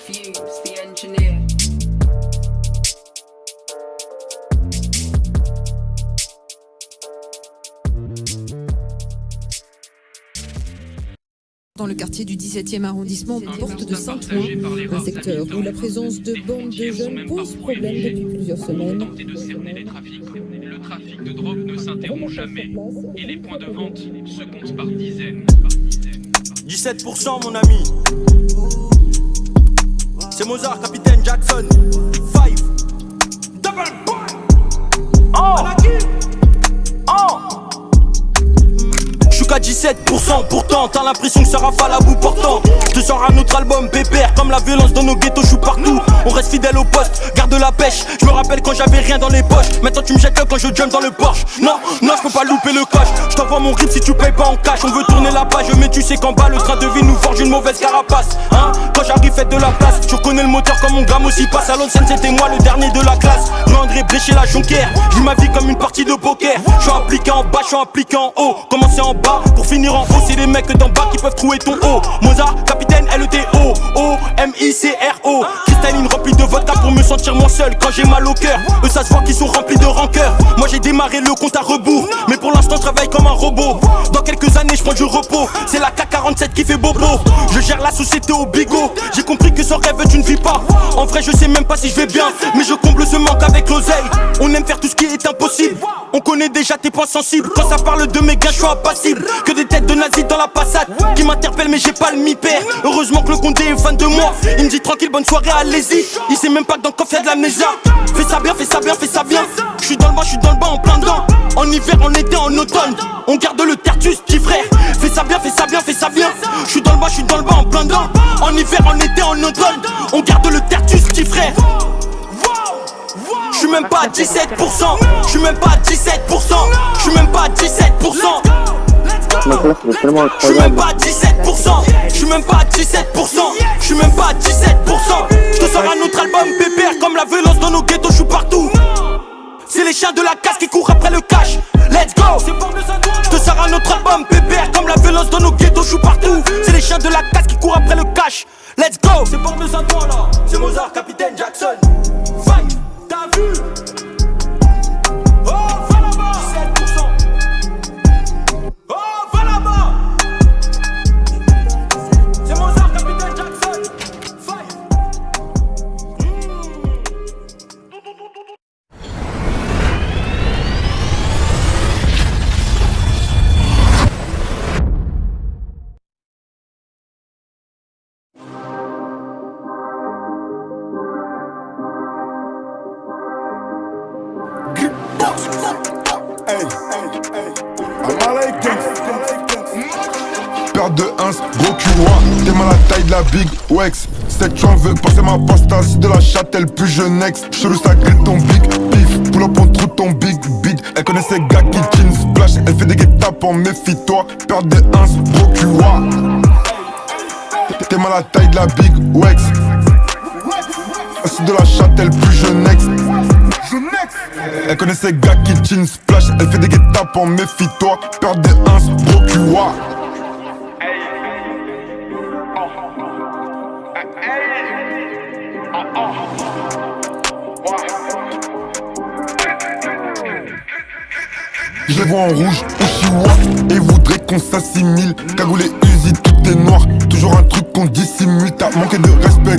Fumes, the engineer. Dans le quartier du 17e arrondissement, porte de Saint-Ouen, un secteur où la présence de bandes de jeunes pose problème depuis plusieurs semaines. Le trafic de drogue ne s'interrompt jamais et les points de vente se comptent par dizaines. 17% mon ami. C'est Mozart, Capitaine Jackson. 5 Double boy. Je suis qu'à 17%, pourtant t'as l'impression que ça rafale à bout portant. Je te sors un autre album pépère, comme la violence dans nos ghettos, je suis partout. On reste fidèle au poste, garde la pêche. Je me rappelle quand j'avais rien dans les poches. Maintenant tu me jettes le quand je jump dans le Porsche. Non, je peux pas louper le coche. Je t'envoie mon rip si tu payes pas en cash. On veut tourner la page, mais tu sais qu'en bas le train de vie nous forge une mauvaise carapace. Hein, quand j'arrive faites de la place. Tu reconnais le moteur comme mon gamme aussi passe. À l'ancienne c'était moi le dernier de la classe. Rue-André brécher la jonquière. Je vis ma vie comme une partie de poker. Je suis impliqué en bas, je suis impliqué en haut. Commencer en bas pour finir en haut, c'est les mecs d'en bas qui peuvent trouver ton haut. Mozart, Capitaine, LETO, O-M-I-C-R-O. Cristalline remplie de vodka pour me sentir moins seul quand j'ai mal au cœur. Eux ça se voit qu'ils sont remplis de rancœur. Moi j'ai démarré le compte à rebours, mais pour l'instant je travaille comme un robot. Dans quelques années je prends du repos, c'est la K47 qui fait bobo. Je gère la société au bigot, j'ai compris que sans rêve tu ne vis pas. En vrai je sais même pas si je vais bien, mais je comble ce manque avec l'oseille. On aime faire tout ce qui est impossible, on connaît déjà tes points sensibles. Quand ça parle de mes gains je suis impassible. Que des têtes de nazis dans la passade qui m'interpellent mais j'ai pas le mi-père. Heureusement que le Condé est fan de moi. Il me dit tranquille bonne soirée allez-y. Il sait même pas que dans le coffre y'a de l'amnésia. Fais ça bien, fais ça bien, fais ça bien. Je suis dans le bas, je suis dans le bas en plein dedans. En hiver, en été, en automne. On garde le tertus, petit frère. Fais ça bien, fais ça bien, fais ça bien. Je suis dans le bas, je suis dans le bas en plein dedans. En hiver, en été, en automne. On garde le tertus, petit frère. Je suis même pas à 17%. Je suis même pas à 17%. Je suis même pas à 17%. Je suis même pas à 17%. Je suis même pas à 17%. Je suis même pas à 17%. Je te sors un autre album pépère, comme la violence dans nos ghettos, je suis partout. C'est les chiens de la casse qui courent après le cash. Let's go. Je te sors un autre album pépère, comme la violence dans nos ghettos, je suis partout. C'est les chiens de la casse qui courent après le cash. Let's go. C'est pour mes endroits là. C'est Mozart, Capitaine Jackson. Fight. T'as vu? Oh, va là-bas. 17%. Oh, va là-bas. C'est Mozart, Capitaine Jackson. Fight. Perte de 1, gros culois, t'es mal à la taille de la Big Wex. Cette chambre veut passer ma pasta, c'est de la châtelle plus jeunesse. Chelou ça grille ton big pif, pull up on trouve ton big beat. Elle connaît ces gars qui chin splash, elle fait des guet-tapes en méfie-toi. Perte de 1, gros culois, t'es mal à la taille de la Big Wex. C'est de la châtelle plus jeunesse. Elle connaît ces gars qui chin splash, elle fait des guet-tapes en méfie-toi. Perte de 1, gros culois. Je les vois en rouge, Uchiwa, et voudraient qu'on s'assimile. Cagoulé Uzi, tout est noir, toujours un truc qu'on dissimule. T'as manqué de respect,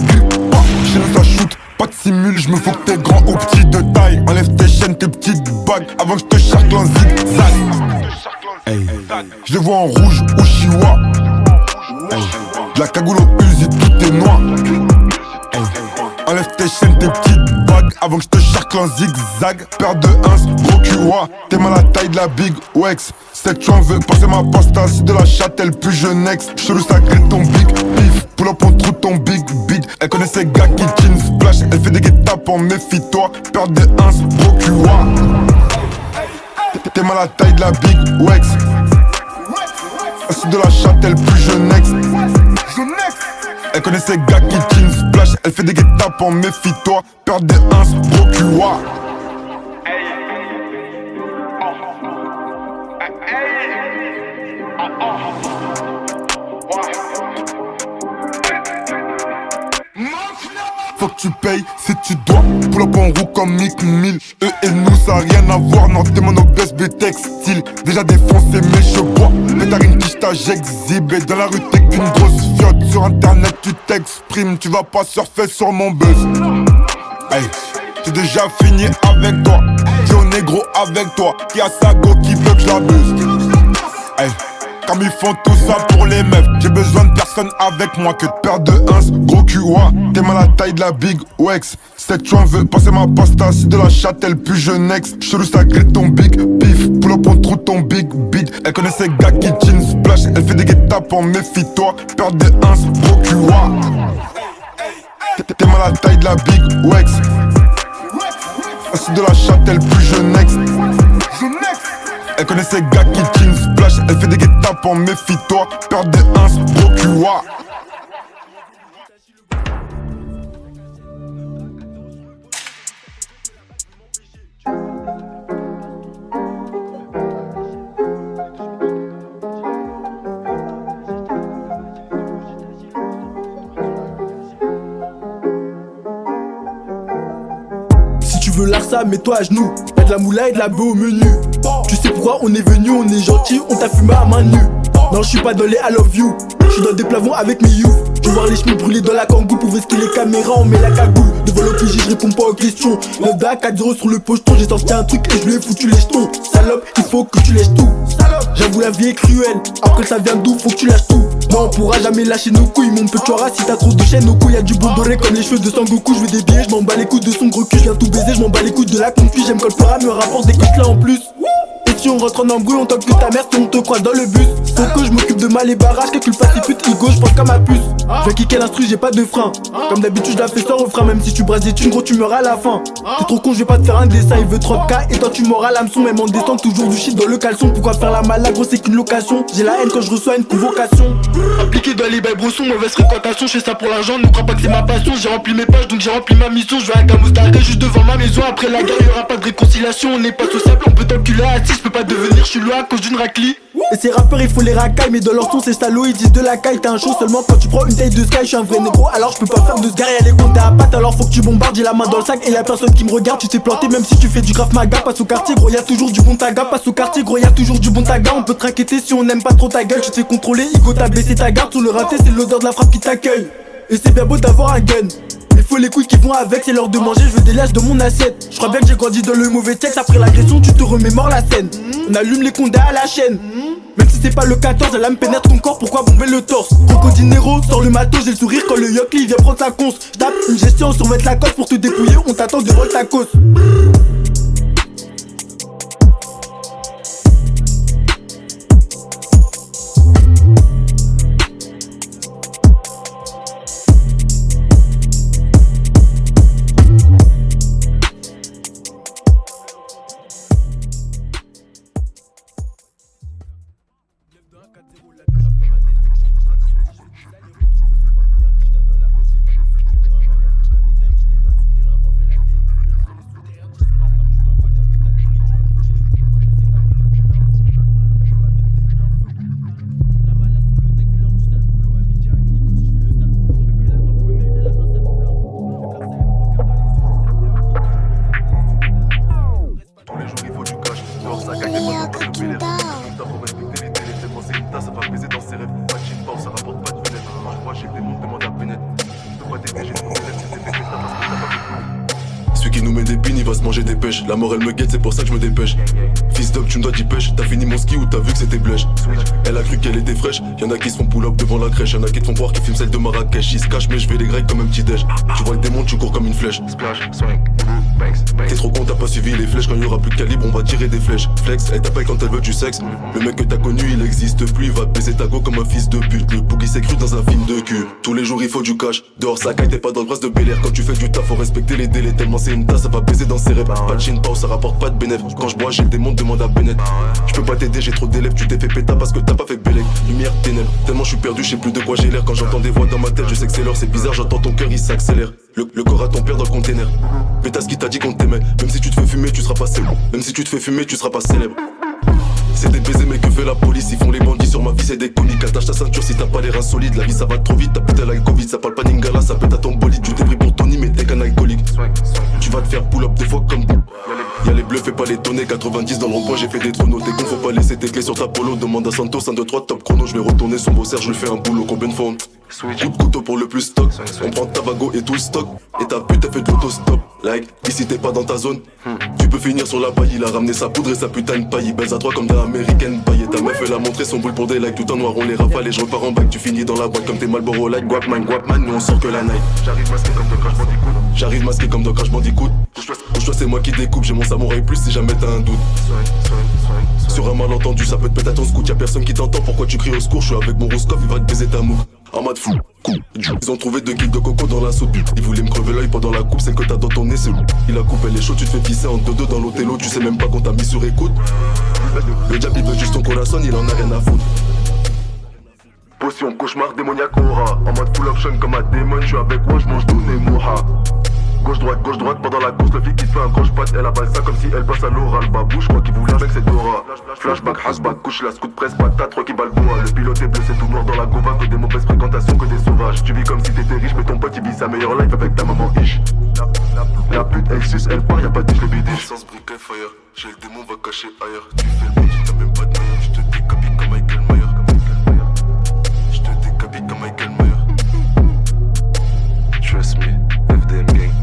chez nous ça shoot, pas de simule. Je me faut que t'es grand ou petit de taille. Enlève tes chaînes, tes petites bagues, avant que je te charcle en zigzag. Je les vois en rouge, Uchiwa, la cagoule au Uzi, tout est noir. Enlève tes déchaînes tes petites bagues avant que je te charcle en zigzag. Paire de 1, gros cul, ouah. T'es mal à la taille de la big Wex. Cette tu en veux passer ma pasta, c'est de la châtelle plus jeunesse. Chelou ça grille ton big pif. Pull up on trou ton big beat. Elle connaît ces gars qui chin splash. Elle fait des guet-tapes en méfie-toi. Paire de 1, gros cul, ouah. T'es mal à la taille de la big Wex. C'est de la châtelle plus jeunesse. Elle connaît ces gars qui chin splash. Elle fait des guet-tapes en méfie-toi. Paire de 1, gros cul, ouah. Faut que tu payes si tu dois. Pull up en roue comme Mick Mill. Eux et nous ça a rien à voir. Non t'es monogus B textile. Déjà défoncé mais je bois. Pétarine quiche ta j'exhibe. Et dans la rue t'es qu'une grosse fiotte. Sur internet tu t'exprimes. Tu vas pas surfer sur mon buzz. Hey, j'ai déjà fini avec toi. J'ai au négro avec toi. Qui a sa go qui veut que je la buse. Hey, comme ils font tout ça pour les meufs. J'ai besoin de personne avec moi que de paire de 1, gros cul, ouah. T'es mal à la taille de la big Wex. Cette tu en veux passer ma pasta, c'est de la châtelle plus jeunesse. Chelou ça grille ton big pif. Pull up on trou ton big beat. Elle connaît ces gars qui chin splash. Elle fait des guet-tapes en méfie-toi. Paire de 1, gros cul, ouah. T'es mal à la taille de la big Wex. C'est de la châtelle plus jeunesse. Elle connaît ces gars qui chin splash. Elle fait des guet-tapes en méfie-toi. Paire de 1, gros cul, ouah. Si tu veux Larsa, mets-toi à genoux. Y'a de la moula et de la bœuf au menu. Tu sais pourquoi on est venu, on est gentil, on t'a fumé à main nue. Non, je suis pas dans les I love you. Je suis dans des plavons avec mes youth. Je veux voir les chemins brûlés dans la kangou. Pour vesquer les caméras, on met la cagoule. Devant l'OPJ, je réponds pas aux questions. 9 à 4-0 sur le pocheton. J'ai sorti un truc et je lui ai foutu les jetons. Salope, il faut que tu lèches tout. J'avoue, la vie est cruelle. Après, ça vient d'où, faut que tu lâches tout. Non, on pourra jamais lâcher nos couilles. Mon petit aura, si t'as trop de chaînes, nos couilles. Y'a du bon doré comme les cheveux de Sangoku. Je veux des billets, je m'en bats les couilles de son gros cul. Je viens tout baiser, je m'en bats les couilles de la confie. J'aime quand le fera me rapporte des clics là en plus. Et si on rentre en embrouille, on toque que ta mère si on te croise dans le bus. Faut que je m'occupe de mal et barrage, que tu le fasses les putes ego, je pense qu'à ma puce. Je vais kicker l'instru, j'ai pas de frein. Comme d'habitude, je la fais sans refrain, même si tu brases des thunes, gros, tu meuras à la fin. T'es trop con, je vais pas te faire un dessin, il veut 30K et toi tu m'auras l'hameçon. Même en descente, toujours du shit dans le caleçon. Pourquoi faire la malade, gros, c'est qu'une location. J'ai la haine quand je reçois une convocation. Appliqué dans les bails brossons, mauvaise fréquentation, je fais ça pour l'argent, ne crois pas que c'est ma passion. J'ai rempli mes pages, donc j'ai rempli ma mission. Je vais à Camus d'arrêt juste devant ma maison. Après la guerre, y'aura pas de réconciliation. On n'est pas sociable, on peut t'enculer assis, je peux pas devenir, je suis loin à cause d'une raclie. Et ces rappeurs il faut les racailles, mais dans leur son c'est salaud, ils disent de la caille. T'as un show seulement quand tu prends une taille de sky. Je suis un vrai négro alors je peux pas faire de ce gars. Y'a les comptes à patte alors faut que tu bombardes. J'ai la main dans le sac et y'a personne qui me regarde. Tu t'es planté même si tu fais du graph maga. Passe au quartier gros, y'a toujours du bon taga. Passe au quartier gros, y'a toujours du bon taga. On peut te raqueter si on aime pas trop ta gueule. Tu te fais contrôler, Igo t'as baissé ta garde. Sous le raté c'est l'odeur de la frappe qui t'accueille. Et c'est bien beau d'avoir un gun, il faut les couilles qui vont avec, c'est l'heure de manger, je veux des lâches dans mon assiette. Je crois bien que j'ai grandi dans le mauvais texte. Après l'agression tu te remémores la scène. On allume les condés à la chaîne. Même si c'est pas le 14, elle me pénètre ton corps, pourquoi bomber le torse? Crocodinero, sors le matos, j'ai le sourire quand le Yokli vient prendre sa conce. J'tape une gestion sur mettre la cote pour te dépouiller, on t'attend devant ta cause. pêche. La mort elle me guette, c'est pour ça que je me dépêche. Fils d'up, tu me dois d'y pêche. T'as fini mon ski ou t'as vu que c'était blèche. Elle a cru qu'elle était fraîche. Y'en a qui se font pull up devant la crèche. Y'en a qui te font croire qu'ils filment celle de Marrakech. Ils se cachent mais je vais les grecs comme un petit déj. Tu vois le démon, tu cours comme une flèche. T'es trop con, t'as pas suivi les flèches. Quand il y aura plus de calibre, on va tirer des flèches. Flex, elle t'appelle quand elle veut du sexe. Le mec que t'as connu, il existe plus. Il va te baiser ta go comme un fils de pute. Le boogie s'est cru dans un film de cul. Tous les jours il faut du cash. Dehors ça caille, t'es pas dans le bras de Bel Air. Quand tu fais du taf, faut respecter les délais. Tellement c'est une tasse, ça va baiser dans ses rêves. Pas de chin, pas ça rapporte pas de bénéf. Quand je bois, j'ai le démon, demande à Bennett. Je peux pas t'aider, j'ai trop d'élèves. Tu t'es fait péta parce que t'as pas fait Bélec. Lumière, ténèbres. Tellement je suis perdu, je sais plus de quoi j'ai l'air. Quand j'entends des voix dans ma tête, je sais que c'est l'heure. C'est bizarre, j'entends ton cœur, il s'accélère. Le corps à ton père dans le container. Pétasse qui t'a dit qu'on t'aimait. Même si tu te fais fumer, tu seras pas célèbre. Même si tu te fais fumer, tu seras pas célèbre. C'est des baisers mais que fait la police. Ils font les bandits sur ma vie, c'est des comiques. Attache ta ceinture si t'as pas les reins solides. La vie ça va trop vite, ta putain la Covid. Ça parle pas Ningala, ça pète à ton bolide. Tu t'es pris pour Tony mais t'es qu'un alcoolique. Tu vas te faire pull up des fois comme bout. Y'a les bleus, fais pas les tonner. 90 dans le rond-point, j'ai fait des tronos. T'es con, faut pas laisser tes clés sur ta polo. Demande à Santos, 1, 2, 3, top chrono. Je vais retourner son beau serre, je lui fais un boulot. Combien de fois coup de couteau pour le plus stock. On prend Tabago et tout le stock. Et ta pute elle fait de l'autostop. Like, ici t'es pas dans ta zone. Tu peux finir sur la paille. Il a ramené sa poudre et sa putain de paille. Baise à 3 comme dans American Pie. Et ta meuf elle a montré son boule pour des likes. Tout en noir on les rafale et je repars en bac. Tu finis dans la boîte comme tes Marlboro Light. Guapman, nous on sort que la night. J'arrive masqué comme dans Crash Bandicoot. J'arrive masqué comme dans Crash Bandicoot. Pour toi c'est moi qui découpe. J'ai mon samouraï plus si jamais t'as un doute. Sur un malentendu ça peut te péter à ton scout. Y'a personne qui t'entend, pourquoi tu cries au secours. Je suis avec mon Roscoff, il va te baiser ta mou. En mode fou, coup. Ils ont trouvé 2 kills de coco dans la soupe. Ils voulaient me crever l'œil pendant la coupe. Celle que t'as dans ton nez c'est loup. Il a coupé les chauds, tu te fais pisser en 2-2 dans l'hôtello. Tu sais même pas qu'on t'a mis sur écoute. Le diable il veut juste ton corazon, il en a rien à foutre. Potion, cauchemar, démoniaque, aura. En mode full option comme un démon. Je suis avec moi, je mange tout et mourra. Gauche droite, pendant la course, le flic qui te fait un croche-patte. Elle avale ça comme si elle passe à l'oral. Babou, je crois qu'il voulait avec ses Dora. Flashback, hasback, couche la scout presse, patate, 3 qui balboa. Le pilote est bleu, c'est tout noir dans la gova. Que des mauvaises fréquentations, que des sauvages. Tu vis comme si t'étais riche, mais ton pote il vit sa meilleure life avec ta maman ish. La pute, elle suce, elle part, y'a pas de je le bidiche. Sans briquet fire, j'ai le démon, va cacher ailleurs. Tu fais le petit, t'as même pas de meilleur. Je te décapite comme Michael Myers. Je te décapite comme Michael Myers. Trust me, FDM gang.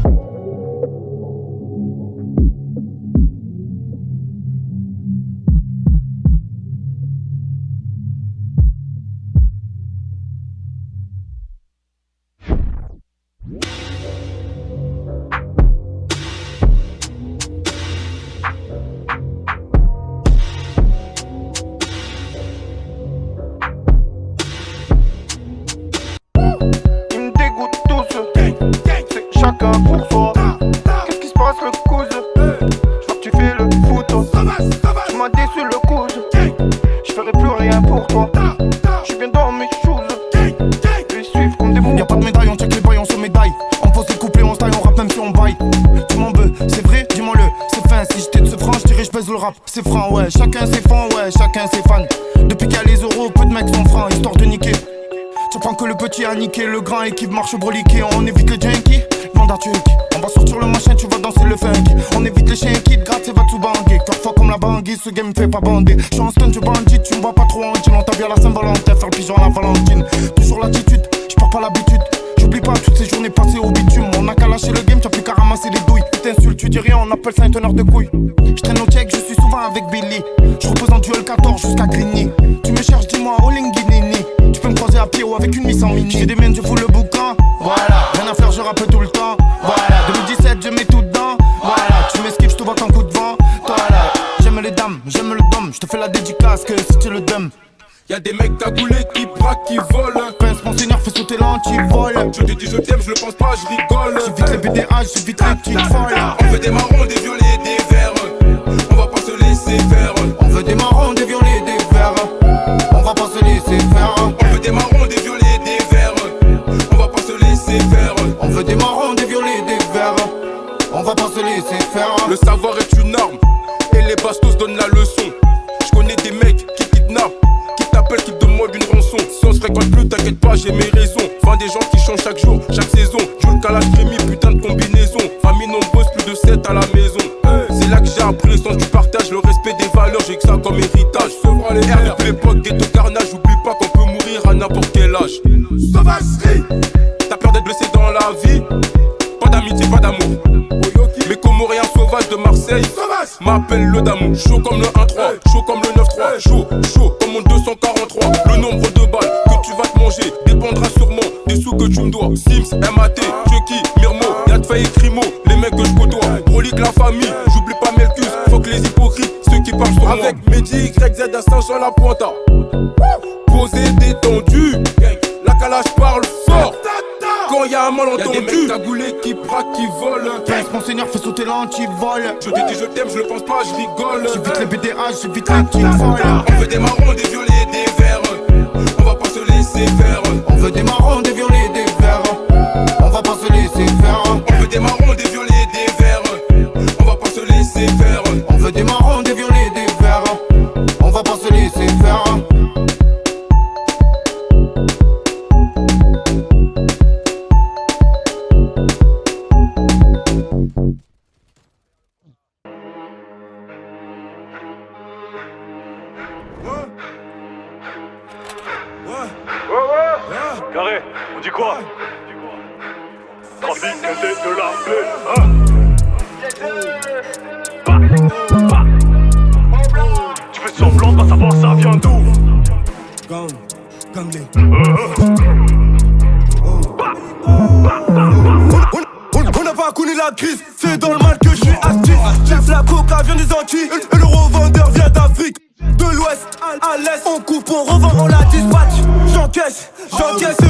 C'est franc, ouais, chacun ses fans, ouais, chacun ses fans. Depuis qu'il y a les euros, peu de mecs sont francs, histoire de niquer. Tu prends que le petit a niqué, le grand équipe marche broliqué. On évite les junkies, demande à Turki. On va sortir le machin, tu vas danser le funky. On évite les chiens qui te grattent, c'est va tout banguer. Parfois comme la banguille, ce game me fait pas bander. J'suis en stun, tu bandit, tu me vois pas trop en jean. On t'a vu à la Saint-Valentin, faire le pigeon à la Valentine. Toujours l'attitude, j'perds pas l'habitude. J'oublie pas toutes ces journées passées au bitume. On a qu'à lâcher le game, t'as plus qu'à ramasser les douilles. T'insultes, tu dis rien, on appelle ça un teneur de couilles. J'traîne au check, je suis souvent avec Billy. J'repose en duel 14 jusqu'à Grigny. Tu me cherches, dis-moi, au Linguinini. Tu peux me croiser à pied ou avec une miss en mini. J'ai des miennes, je fous le boucan. Voilà, rien à faire, je rappe tout le temps. Voilà, 2017, je mets tout dedans. Voilà, tu m'esquives, je te vois qu'en coup de vent. Toi là, j'aime les dames, j'aime le dom. Je te fais la dédicace que si tu le dumb. Y'a des mecs cagoulés qui braquent, qui volent. Pince mon seigneur, fais sauter l'antivol. Je te dis je t'aime, je le pense pas, je rigole. J'évite les BDH, j'évite les petites folles. On veut des marrons, des violets, des verts. On va pas se laisser faire. On veut des marrons, des violets, des verts. On va pas se laisser faire. On veut des marrons, des violets, des verts. On va pas se laisser faire. On veut des marrons, des violets, des verts. On va pas se laisser faire. Le savoir est une arme et les bastos donnent la leçon. Je connais des mecs qui kidnappent, qui t'appellent, qui te demandent une rançon. Si on se fréquente plus, t'inquiète pas, j'ai mes raisons. Enfin des gens qui changent chaque jour, chaque saison. Joue le calage crémi, putain de combinaison. Famille nombreuse, plus de 7 à la maison. C'est là que j'ai appris le sens du partage, le respect des valeurs, j'ai que ça comme héritage. R depuis l'époque, ghetto carnage, oublie pas qu'on peut mourir à n'importe quel âge. Sauvagerie. T'as peur d'être blessé dans la vie, pas d'amitié, pas d'amour. Mais Comorien sauvage de Marseille, M'appelle le Damou, chaud comme le 1-3, chaud comme le 9-3, chaud comme mon 243. Le nombre de balles que tu vas te manger dépendra sûrement des sous que tu me dois. Sims, MAT, Chucky, Mirmo, Y'a Faye et Crimo, les mecs que je côtoie. Brolique la famille, j'oublie pas Melkus, faut que les hypocrites, ceux qui parlent sur moi. Avec Mehdi, YZ à Saint-Jean-la-Pointa. Posé, détendu, la calage parle fort. Quand y'a un malentendu, y'a des mecs cagoulés qui braquent, qui volent. Yes, monseigneur fait sauter l'antivol. Je te dis je t'aime, je le pense pas, je rigole. J'évite les BDH, j'évite les petits vols. On veut des marrons, des violets, des verts. On va pas se laisser faire. On veut des marrons, des violets, des verts. On va pas se laisser faire. On veut des marrons, des violets, des verts. On va pas se laisser faire. On veut des marrons, des violets, des verts. On va pas se laisser faire. Carré, on dit quoi? Trafic de la Tu fais semblant de pas savoir ça vient d'où? On n'a pas connu la crise, c'est dans le mal que je suis actif. Chef la coca vient des Antilles et le revendeur vient d'Afrique. De l'ouest à l'est, on coupe, on revend, on la dispatch. J'encaisse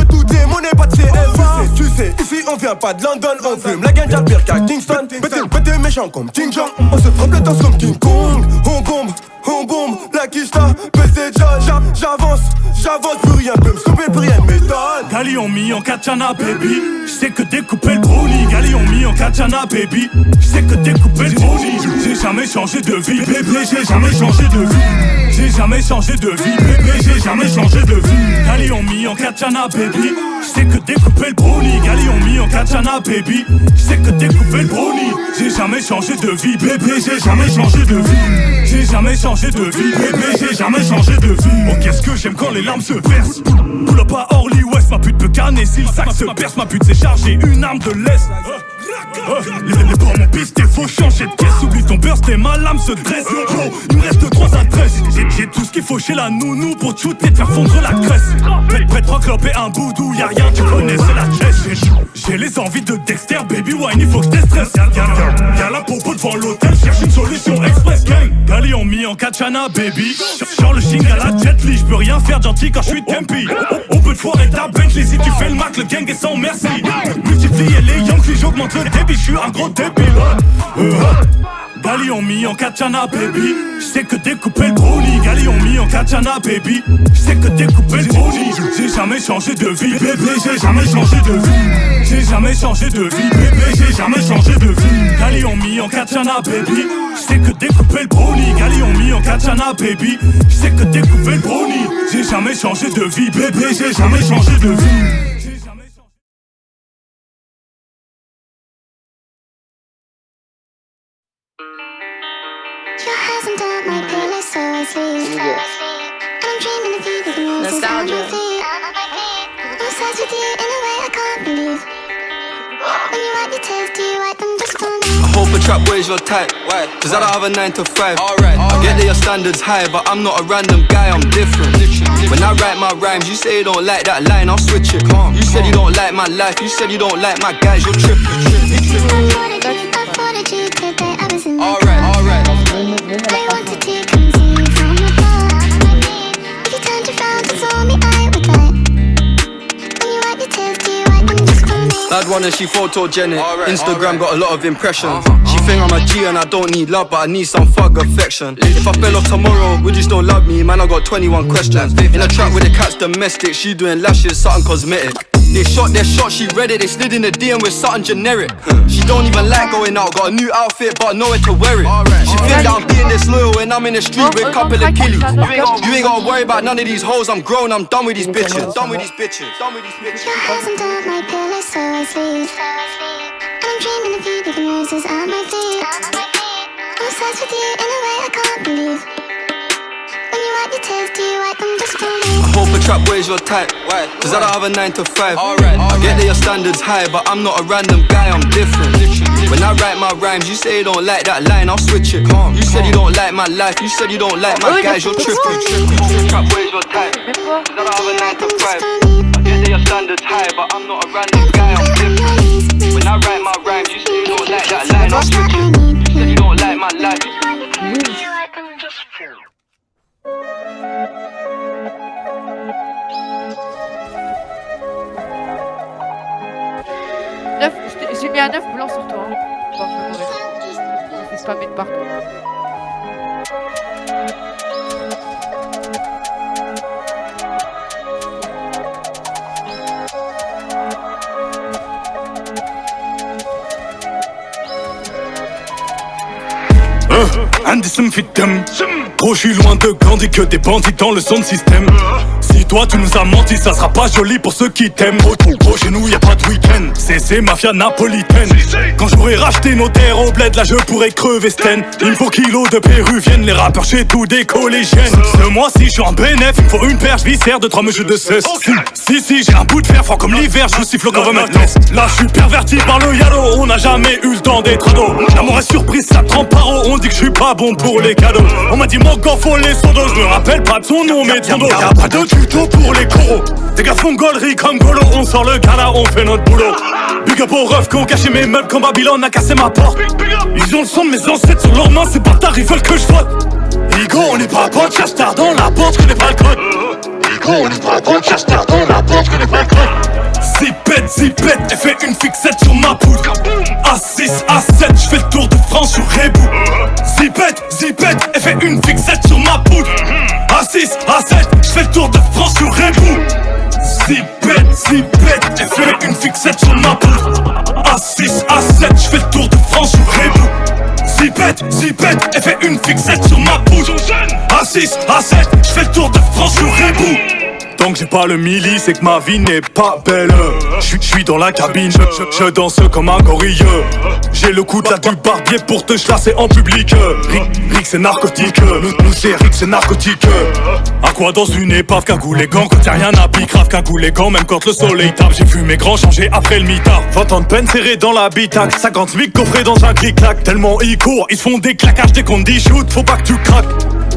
toutes les monnaies pas de CFA. Tu sais, ici on vient pas de London, on fume la ganja pire qu'à Kingston. Bête méchant comme King Jong, on se frappe le torse comme King Kong. On bombe, la quicheta, baissé déjà, j'avance, plus rien peut me stopper, plus rien m'étonne. Gali on mis en katana baby, j'sais que découper le brownie. Gali on mis en katana baby, j'sais que découper le brownie. J'ai jamais changé de vie bébé, j'ai jamais changé de vie. J'ai jamais changé de vie bébé, j'ai jamais changé de vie. Gali on mis en katana baby, j'sais que découper le brownie. Gali on mis en katana baby, j'sais que découper le brownie. J'ai jamais changé de vie bébé, j'ai jamais changé de vie. J'ai jamais changé de vie bébé, j'ai jamais changé de vie. Oh qu'est-ce que j'aime quand les larmes se versent. Pull up à Orly West, ma pute peut canner si le sac se perce. Ma pute s'est chargée une arme de l'Est. Les bords m'ont pisté, faut changer de caisse. Oublie ton burst et ma lame se dresse. Bro, il me reste 3 adresses. J'ai tout ce qu'il faut chez la nounou pour te shooter, te faire fondre la graisse. Prête 3 clopes et un boudou, y'a rien, tu connais, c'est la chèche. J'ai les envies de Dexter, baby wine, il faut que je déstresse. Y'a la popo devant l'hôtel, cherche une solution express gang. Gali on mis en katana, baby. Genre le ching à la Jet Li, j'peux rien faire gentil quand j'suis Tempi. On peut te foirer ta Bentley si tu fais le Mac, le gang est sans merci. Multiplier les Yankees, j'augmente le débit, j'suis un gros débile. Gali on mis en katana baby, j'sais que découper le brownie. Gali on mis en katana baby, j'sais que découper le brownie. J'ai jamais changé de vie bébé, j'ai jamais changé de vie. J'ai jamais changé de vie bébé, j'ai jamais changé de vie. Gali on mis en katana baby, j'sais que découper le brownie. Gali on mis en katana baby, j'sais que découper le brownie. J'ai jamais changé de vie bébé, j'ai jamais changé de vie. Your hands on top my pillow so I sleep. And I'm dreaming of you with the roses on my feet. I'm obsessed with you in a way I can't believe. When you wipe your tears, do you wipe them just for me? I hope a trap boy's your type. Why? Cause I don't have a 9 to 5. I get that your standards high, but I'm not a random guy, I'm different. When I write my rhymes, you say you don't like that line, I'll switch it. You said you don't like my life, you said you don't like my guys, you're tripping. I followed you today, I was in the car. I wanted to come see you from afar. If you turned around and saw me, I would die. When you wipe your tears, do you wipe them just for me? Bad one and she photogenic. Instagram got a lot of impressions. She think I'm a G and I don't need love, but I need some thug affection. If I fell off tomorrow, would you still love me? Man, I got 21 questions. In a trap with the cat's domestic, she doing lashes, something cosmetic. They shot their shot, she read it, they slid in the DM with something generic. She don't even like going out, got a new outfit but nowhere to wear it. She think that I'm being disloyal when I'm in the street with a couple of killies. You ain't gotta worry about none of these hoes, I'm grown, I'm done with these bitches. Done with these bitches, done with these bitches. Your hands on top my pillow so I sleep. And I'm dreaming of you with the roses on my feet. I'm obsessed with you in a way I can't believe. When you wipe your tears, do you wipe them just for me? I hope a trap boy's your type. Why? Cause I don't have a 9 to 5. I get that your standards high, but I'm not a random guy, I'm different. When I write my rhymes, you say you don't like that line, I'll switch it. You said you don't like my life, you said you don't like my guys, you're tripping. Trap boys, your type, cause I don't have a 9 to 5. I get that your standards high, but I'm not a random guy, I'm different. When I write my rhymes, you say you don't like that line, I'll switch it. You said you don't like my life. J'ai mis un 9 blanc sur toi. Bon, je vais mourir. Je fais spammer de partout. Andy me fit them. Gros, je suis loin de Gandhi que des bandits dans le son système. Si toi tu nous as menti, ça sera pas joli pour ceux qui t'aiment. Gros, chez nous y'a pas de week-end. C'est mafia napolitaine. Quand j'aurais racheté nos terres au bled, là je pourrais crever Sten. Il me faut kilos de péruviennes, les rappeurs chez tout des collégiennes. Ce mois-ci je suis en bénéf, il me faut une perche viscère de 3 mesures de cesse. Si, j'ai un bout de fer froid comme l'hiver, je vous siffle comme un test. Là je suis perverti par le yalo, on n'a jamais eu le temps d'être ado. L'amour est surprise, ça trempe par eau, on dit que je suis pas bon pour les cadeaux. On m'a dit mon gars faut les sondos, je me rappelle pas de son nom mais de son dos. Y'a pas de tuto pour les coraux, des gars font gaulerie comme Golo. On sort le gala, on fait notre boulot. Big up aux refs qui ont caché mes meubles quand Babylone a cassé ma porte. Ils ont le son de mes ancêtres sur leurs mains, ces bâtards ils veulent que je vote. Igo on n'est pas potes, cherche tard dans la porte, je connais pas le code. Igo on n'est pas potes, cherche tard dans la porte, je connais pas le code. Zipette, elle fait une fixette sur ma poudre. A6, A7, je fais le tour de France sur Rebou. Zipette, elle fait une fixette sur ma poudre. A6, A7, je fais le tour de France sur Rebou. Zipette, elle fait une fixette sur ma poudre. A6, A7, je fais le tour de France sur Rebou. Zipette, elle fait une fixette sur ma poudre. A6, A7, je fais le tour de France sur Rebou. Tant que j'ai pas le milli, c'est que ma vie n'est pas belle. Je suis dans la cabine, je danse comme un gorille. J'ai le coup de la du barbier pour te chlasser en public. Rick c'est narcotique, nous c'est Rick c'est narcotique. À quoi dans une épave, cagoule les gants quand y'a rien à pique. Grave cagoule les gants, même quand le soleil tape. J'ai vu mes grands changer après le mitard. 20 ans de peine serré dans l'habitacle, 50 000 coffrés dans un clic-clac. Tellement ils courent, ils se font des claquages dès qu'on dit shoot, faut pas que tu craques.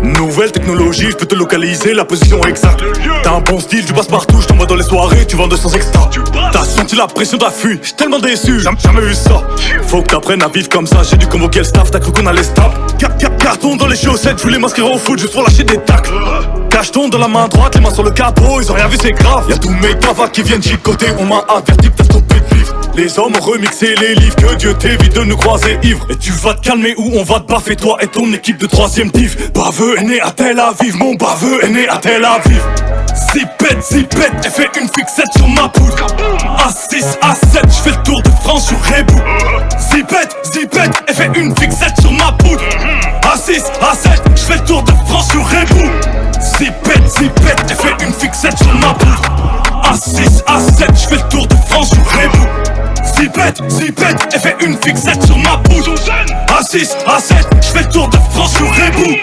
Nouvelle technologie, je peux te localiser la position exacte. T'as un bon style, tu passes partout, je t'envoie dans les soirées, tu vends 200 extra. T'as senti la pression d'affût, j'suis tellement déçu, jamais eu ça. Faut que t'apprennes à vivre comme ça, j'ai dû convoquer le staff, t'as cru qu'on allait stop. Carton dans les chaussettes, je voulais m'inscrire au foot juste pour lâcher des tacles. Cacheton dans la main droite, les mains sur le capot, ils ont rien vu c'est grave. Y'a tous mes cavacs qui viennent chicoter, on m'a averti que t'as stoppé de vivre. Les hommes ont remixé les livres, que Dieu t'évite de nous croiser ivres. Et tu vas te calmer ou on va te baffer toi et ton équipe de 3ème div. Baveux est né à Tel Aviv, mon baveux est né à Tel Aviv. Zipette, elle fait une fixette sur ma poudre. A6, A7, je fais le tour de France sur Rebou. Zipette, elle fait une fixette sur ma poudre. A6, A7, je fais le tour de France sur Rebou. Zipette, elle fait une fixette sur ma poudre. A6, A7, je fais le tour de France sur Rebou. Zipette, elle fait une fixette sur ma poudre. A6, A7, je fais le tour de France sur Rebou.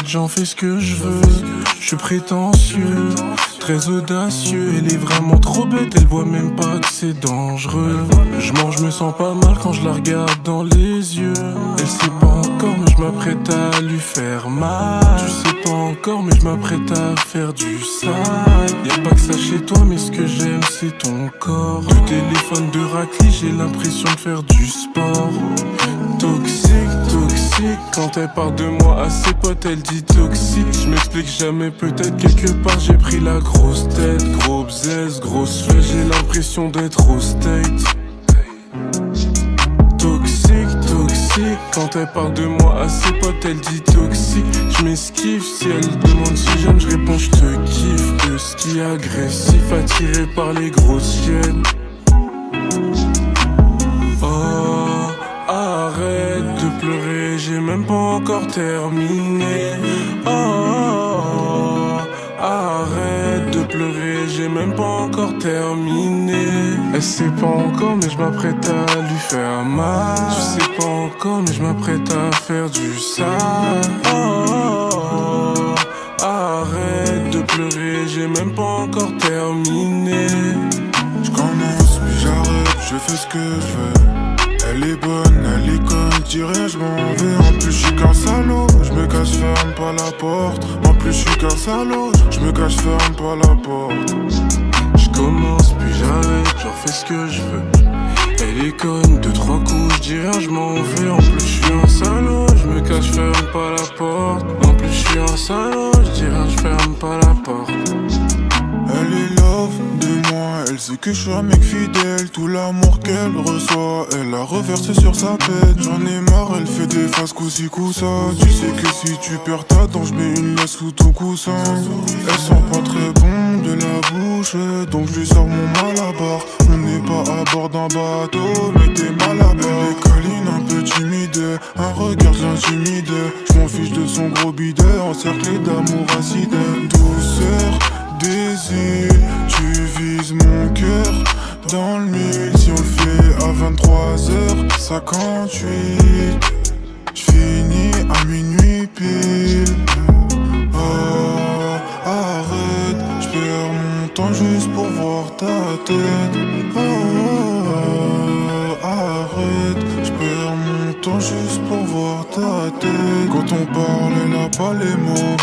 J'en fais ce que je veux, je suis prétentieux, très audacieux. Elle est vraiment trop bête, elle voit même pas que c'est dangereux. Je me sens pas mal quand je la regarde dans les yeux. Elle sait pas encore mais je m'apprête à lui faire mal. Tu sais pas encore mais je m'apprête à faire du sale. Y'a pas que ça chez toi mais ce que j'aime c'est ton corps. Du téléphone de raclette, j'ai l'impression de faire du sport. Toxique, quand elle parle de moi à ses potes, elle dit toxique. Je m'explique jamais, peut-être quelque part j'ai pris la grosse tête. Gros bzez, grosse feuille, j'ai l'impression d'être au state. Toxique, quand elle parle de moi à ses potes, elle dit toxique. Je m'esquive, si elle demande si j'aime, je réponds je te kiffe. husky agressif attiré par les grosses chiennes. Oh, arrête de pleurer, j'ai même pas encore terminé. Oh, arrête de pleurer, j'ai même pas encore terminé. Elle sait pas encore mais je m'apprête à lui faire mal. Je sais pas encore mais je m'apprête à faire du sale. Oh, arrête de pleurer, j'ai même pas encore terminé. Je commence puis j'arrête, je fais ce que je veux. Elle est bonne, elle est conne, dirais je m'en vais. En plus je suis qu'un salaud, je me cache, ferme pas la porte. En plus je suis qu'un salaud, je me cache, ferme pas la porte. Je commence puis j'arrête, j'en fais ce que je veux. Elle est conne, 2-3 coups, je dirais je m'en vais. En plus je suis un salaud, je me cache, ferme pas la porte. En plus je suis un salaud, je dirais je ferme pas la porte. Elle est love de moi, elle sait que je suis un mec fidèle. Tout l'amour qu'elle reçoit, elle a reversé sur sa tête. J'en ai marre, elle fait des faces coup-ci coup-ça. Tu sais que si tu perds ta dent, je mets une laisse sous ton coussin. Elle sent pas très bon de la bouche, donc je lui sors mon malabar. On n'est pas à bord d'un bateau, mais t'es mal à bord. Elle est câline, un peu timide, un regard l'intimide. Je m'en fiche de son gros bidet, encerclé d'amour acide. Douceur, désir, tu vises mon cœur dans le mille. Si on le fait à 23h58, j'finis à minuit pile. Oh, arrête, j'perds mon temps juste pour voir ta tête. Oh, arrête, j'perds mon temps juste pour voir ta tête. Quand on parle, elle a pas les mots.